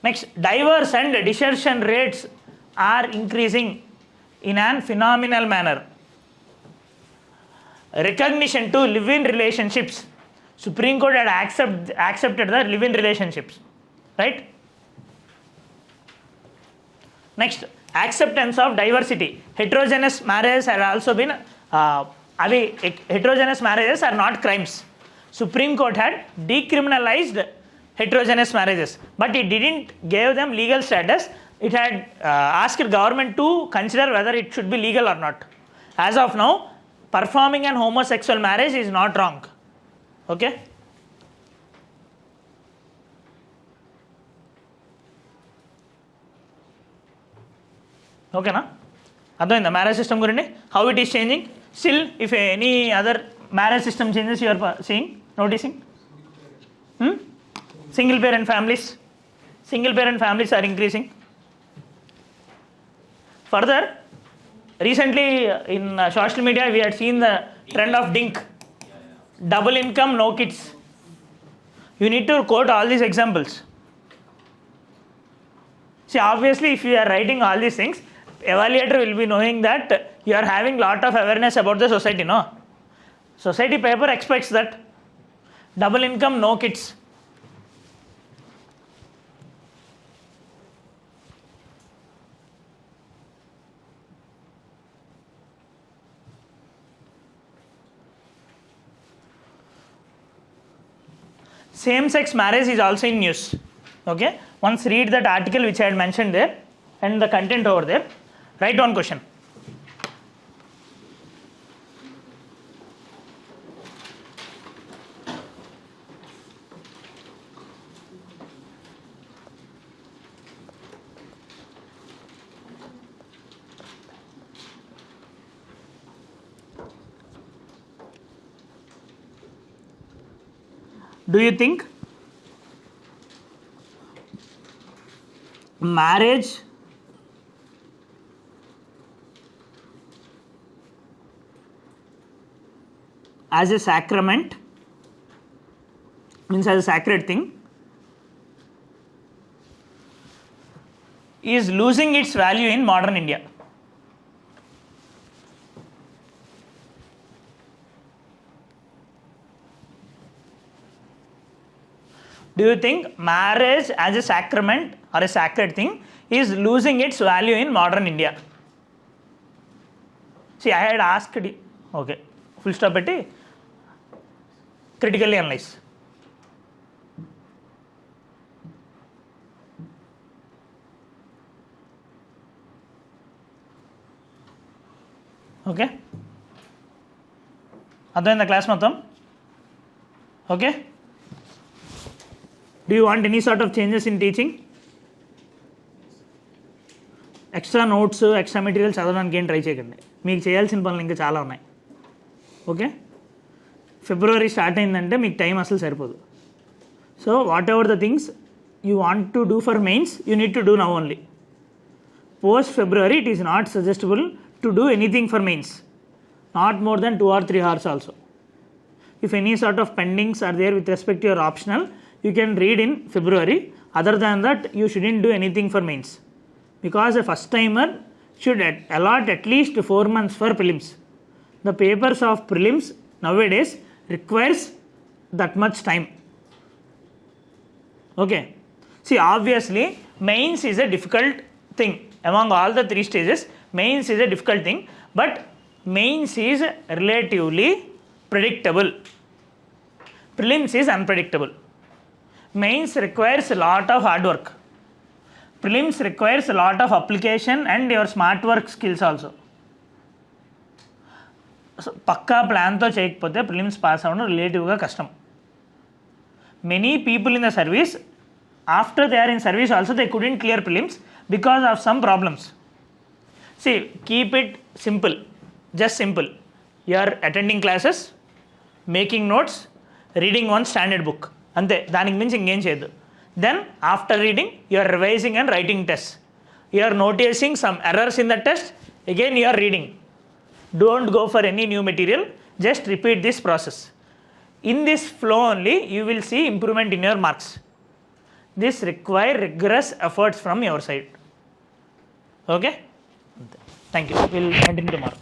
Next, divorce and desertion rates are increasing in an phenomenal manner. Recognition to live-in relationships. Supreme Court had accepted the live-in relationships, right? Next, acceptance of diversity. Heterogeneous marriages had also been heterogeneous marriages are not crimes. Supreme Court had decriminalized heterogeneous marriages, but it didn't give them legal status. It had asked government to consider whether it should be legal or not. As of now, performing an homosexual marriage is not wrong. Okay? Okay na? అర్థమైందా marriage system గురించి, how it is changing. Still if any other marriage system changes you are seeing, noticing. Single parent families are increasing. Further, recently in social media we had seen the trend of DINK, double income, no kids. You need to quote all these examples. See, obviously if you are writing all these things, evaluator will be knowing that you are having lot of awareness about the society, no? Society paper expects that. Double income, no kids. Same-sex marriage is also in news. Okay, once read that article which I had mentioned there and the content over there. Write down question. Do you think marriage as a sacrament, means as a sacred thing, is losing its value in modern India? Do you think marriage as a sacrament or a sacred thing is losing its value in modern India? See, I had asked, okay, full stop at critically analyze. Okay? అర్థమైందా class మొత్తం? Okay? Do you want any sort of changes in teaching? Extra notes extra material చదవడానికి ఏం try చేయకండి. మీకు చేయాల్సిన పనులు ఇంకా చాలా ఉన్నాయి. ఓకే, ఫిబ్రవరి స్టార్ట్ అయిందంటే మీకు టైం అసలు సరిపోదు. So what ever the things you want to do for mains you need to do now only. Post February it is not suggestible to do anything for mains, not more than 2 or 3 hours also. If any sort of pendings are there with respect to your optional, you can read in February. Other than that, you shouldn't do anything for mains, because a first timer should allot at least 4 months for prelims. The papers of prelims nowadays requires that much time. Okay, see, obviously mains is a difficult thing. Among all the 3 stages, mains is a difficult thing, but mains is relatively predictable. Prelims is unpredictable. Mains requires a lot of hard work. Prelims requires a lot of application and your smart work skills also. So పక్కా ప్లాన్తో చేయకపోతే prelims pass అవ్వడం రిలేటివ్గా కష్టం. Many people in the service after they are in service also they couldn't clear prelims because of some problems. See, keep it simple, just simple. You are attending classes, making notes, reading one standard book. అంతే, దానికి మించి ఇంకేం చేయొద్దు. Then after reading, you are revising and writing tests. You are noticing some errors in the test, again you are reading. Don't go for any new material, just repeat this process. In this flow only, you will see improvement in your marks. This require rigorous efforts from your side. Okay? Thank you. We'll continue tomorrow.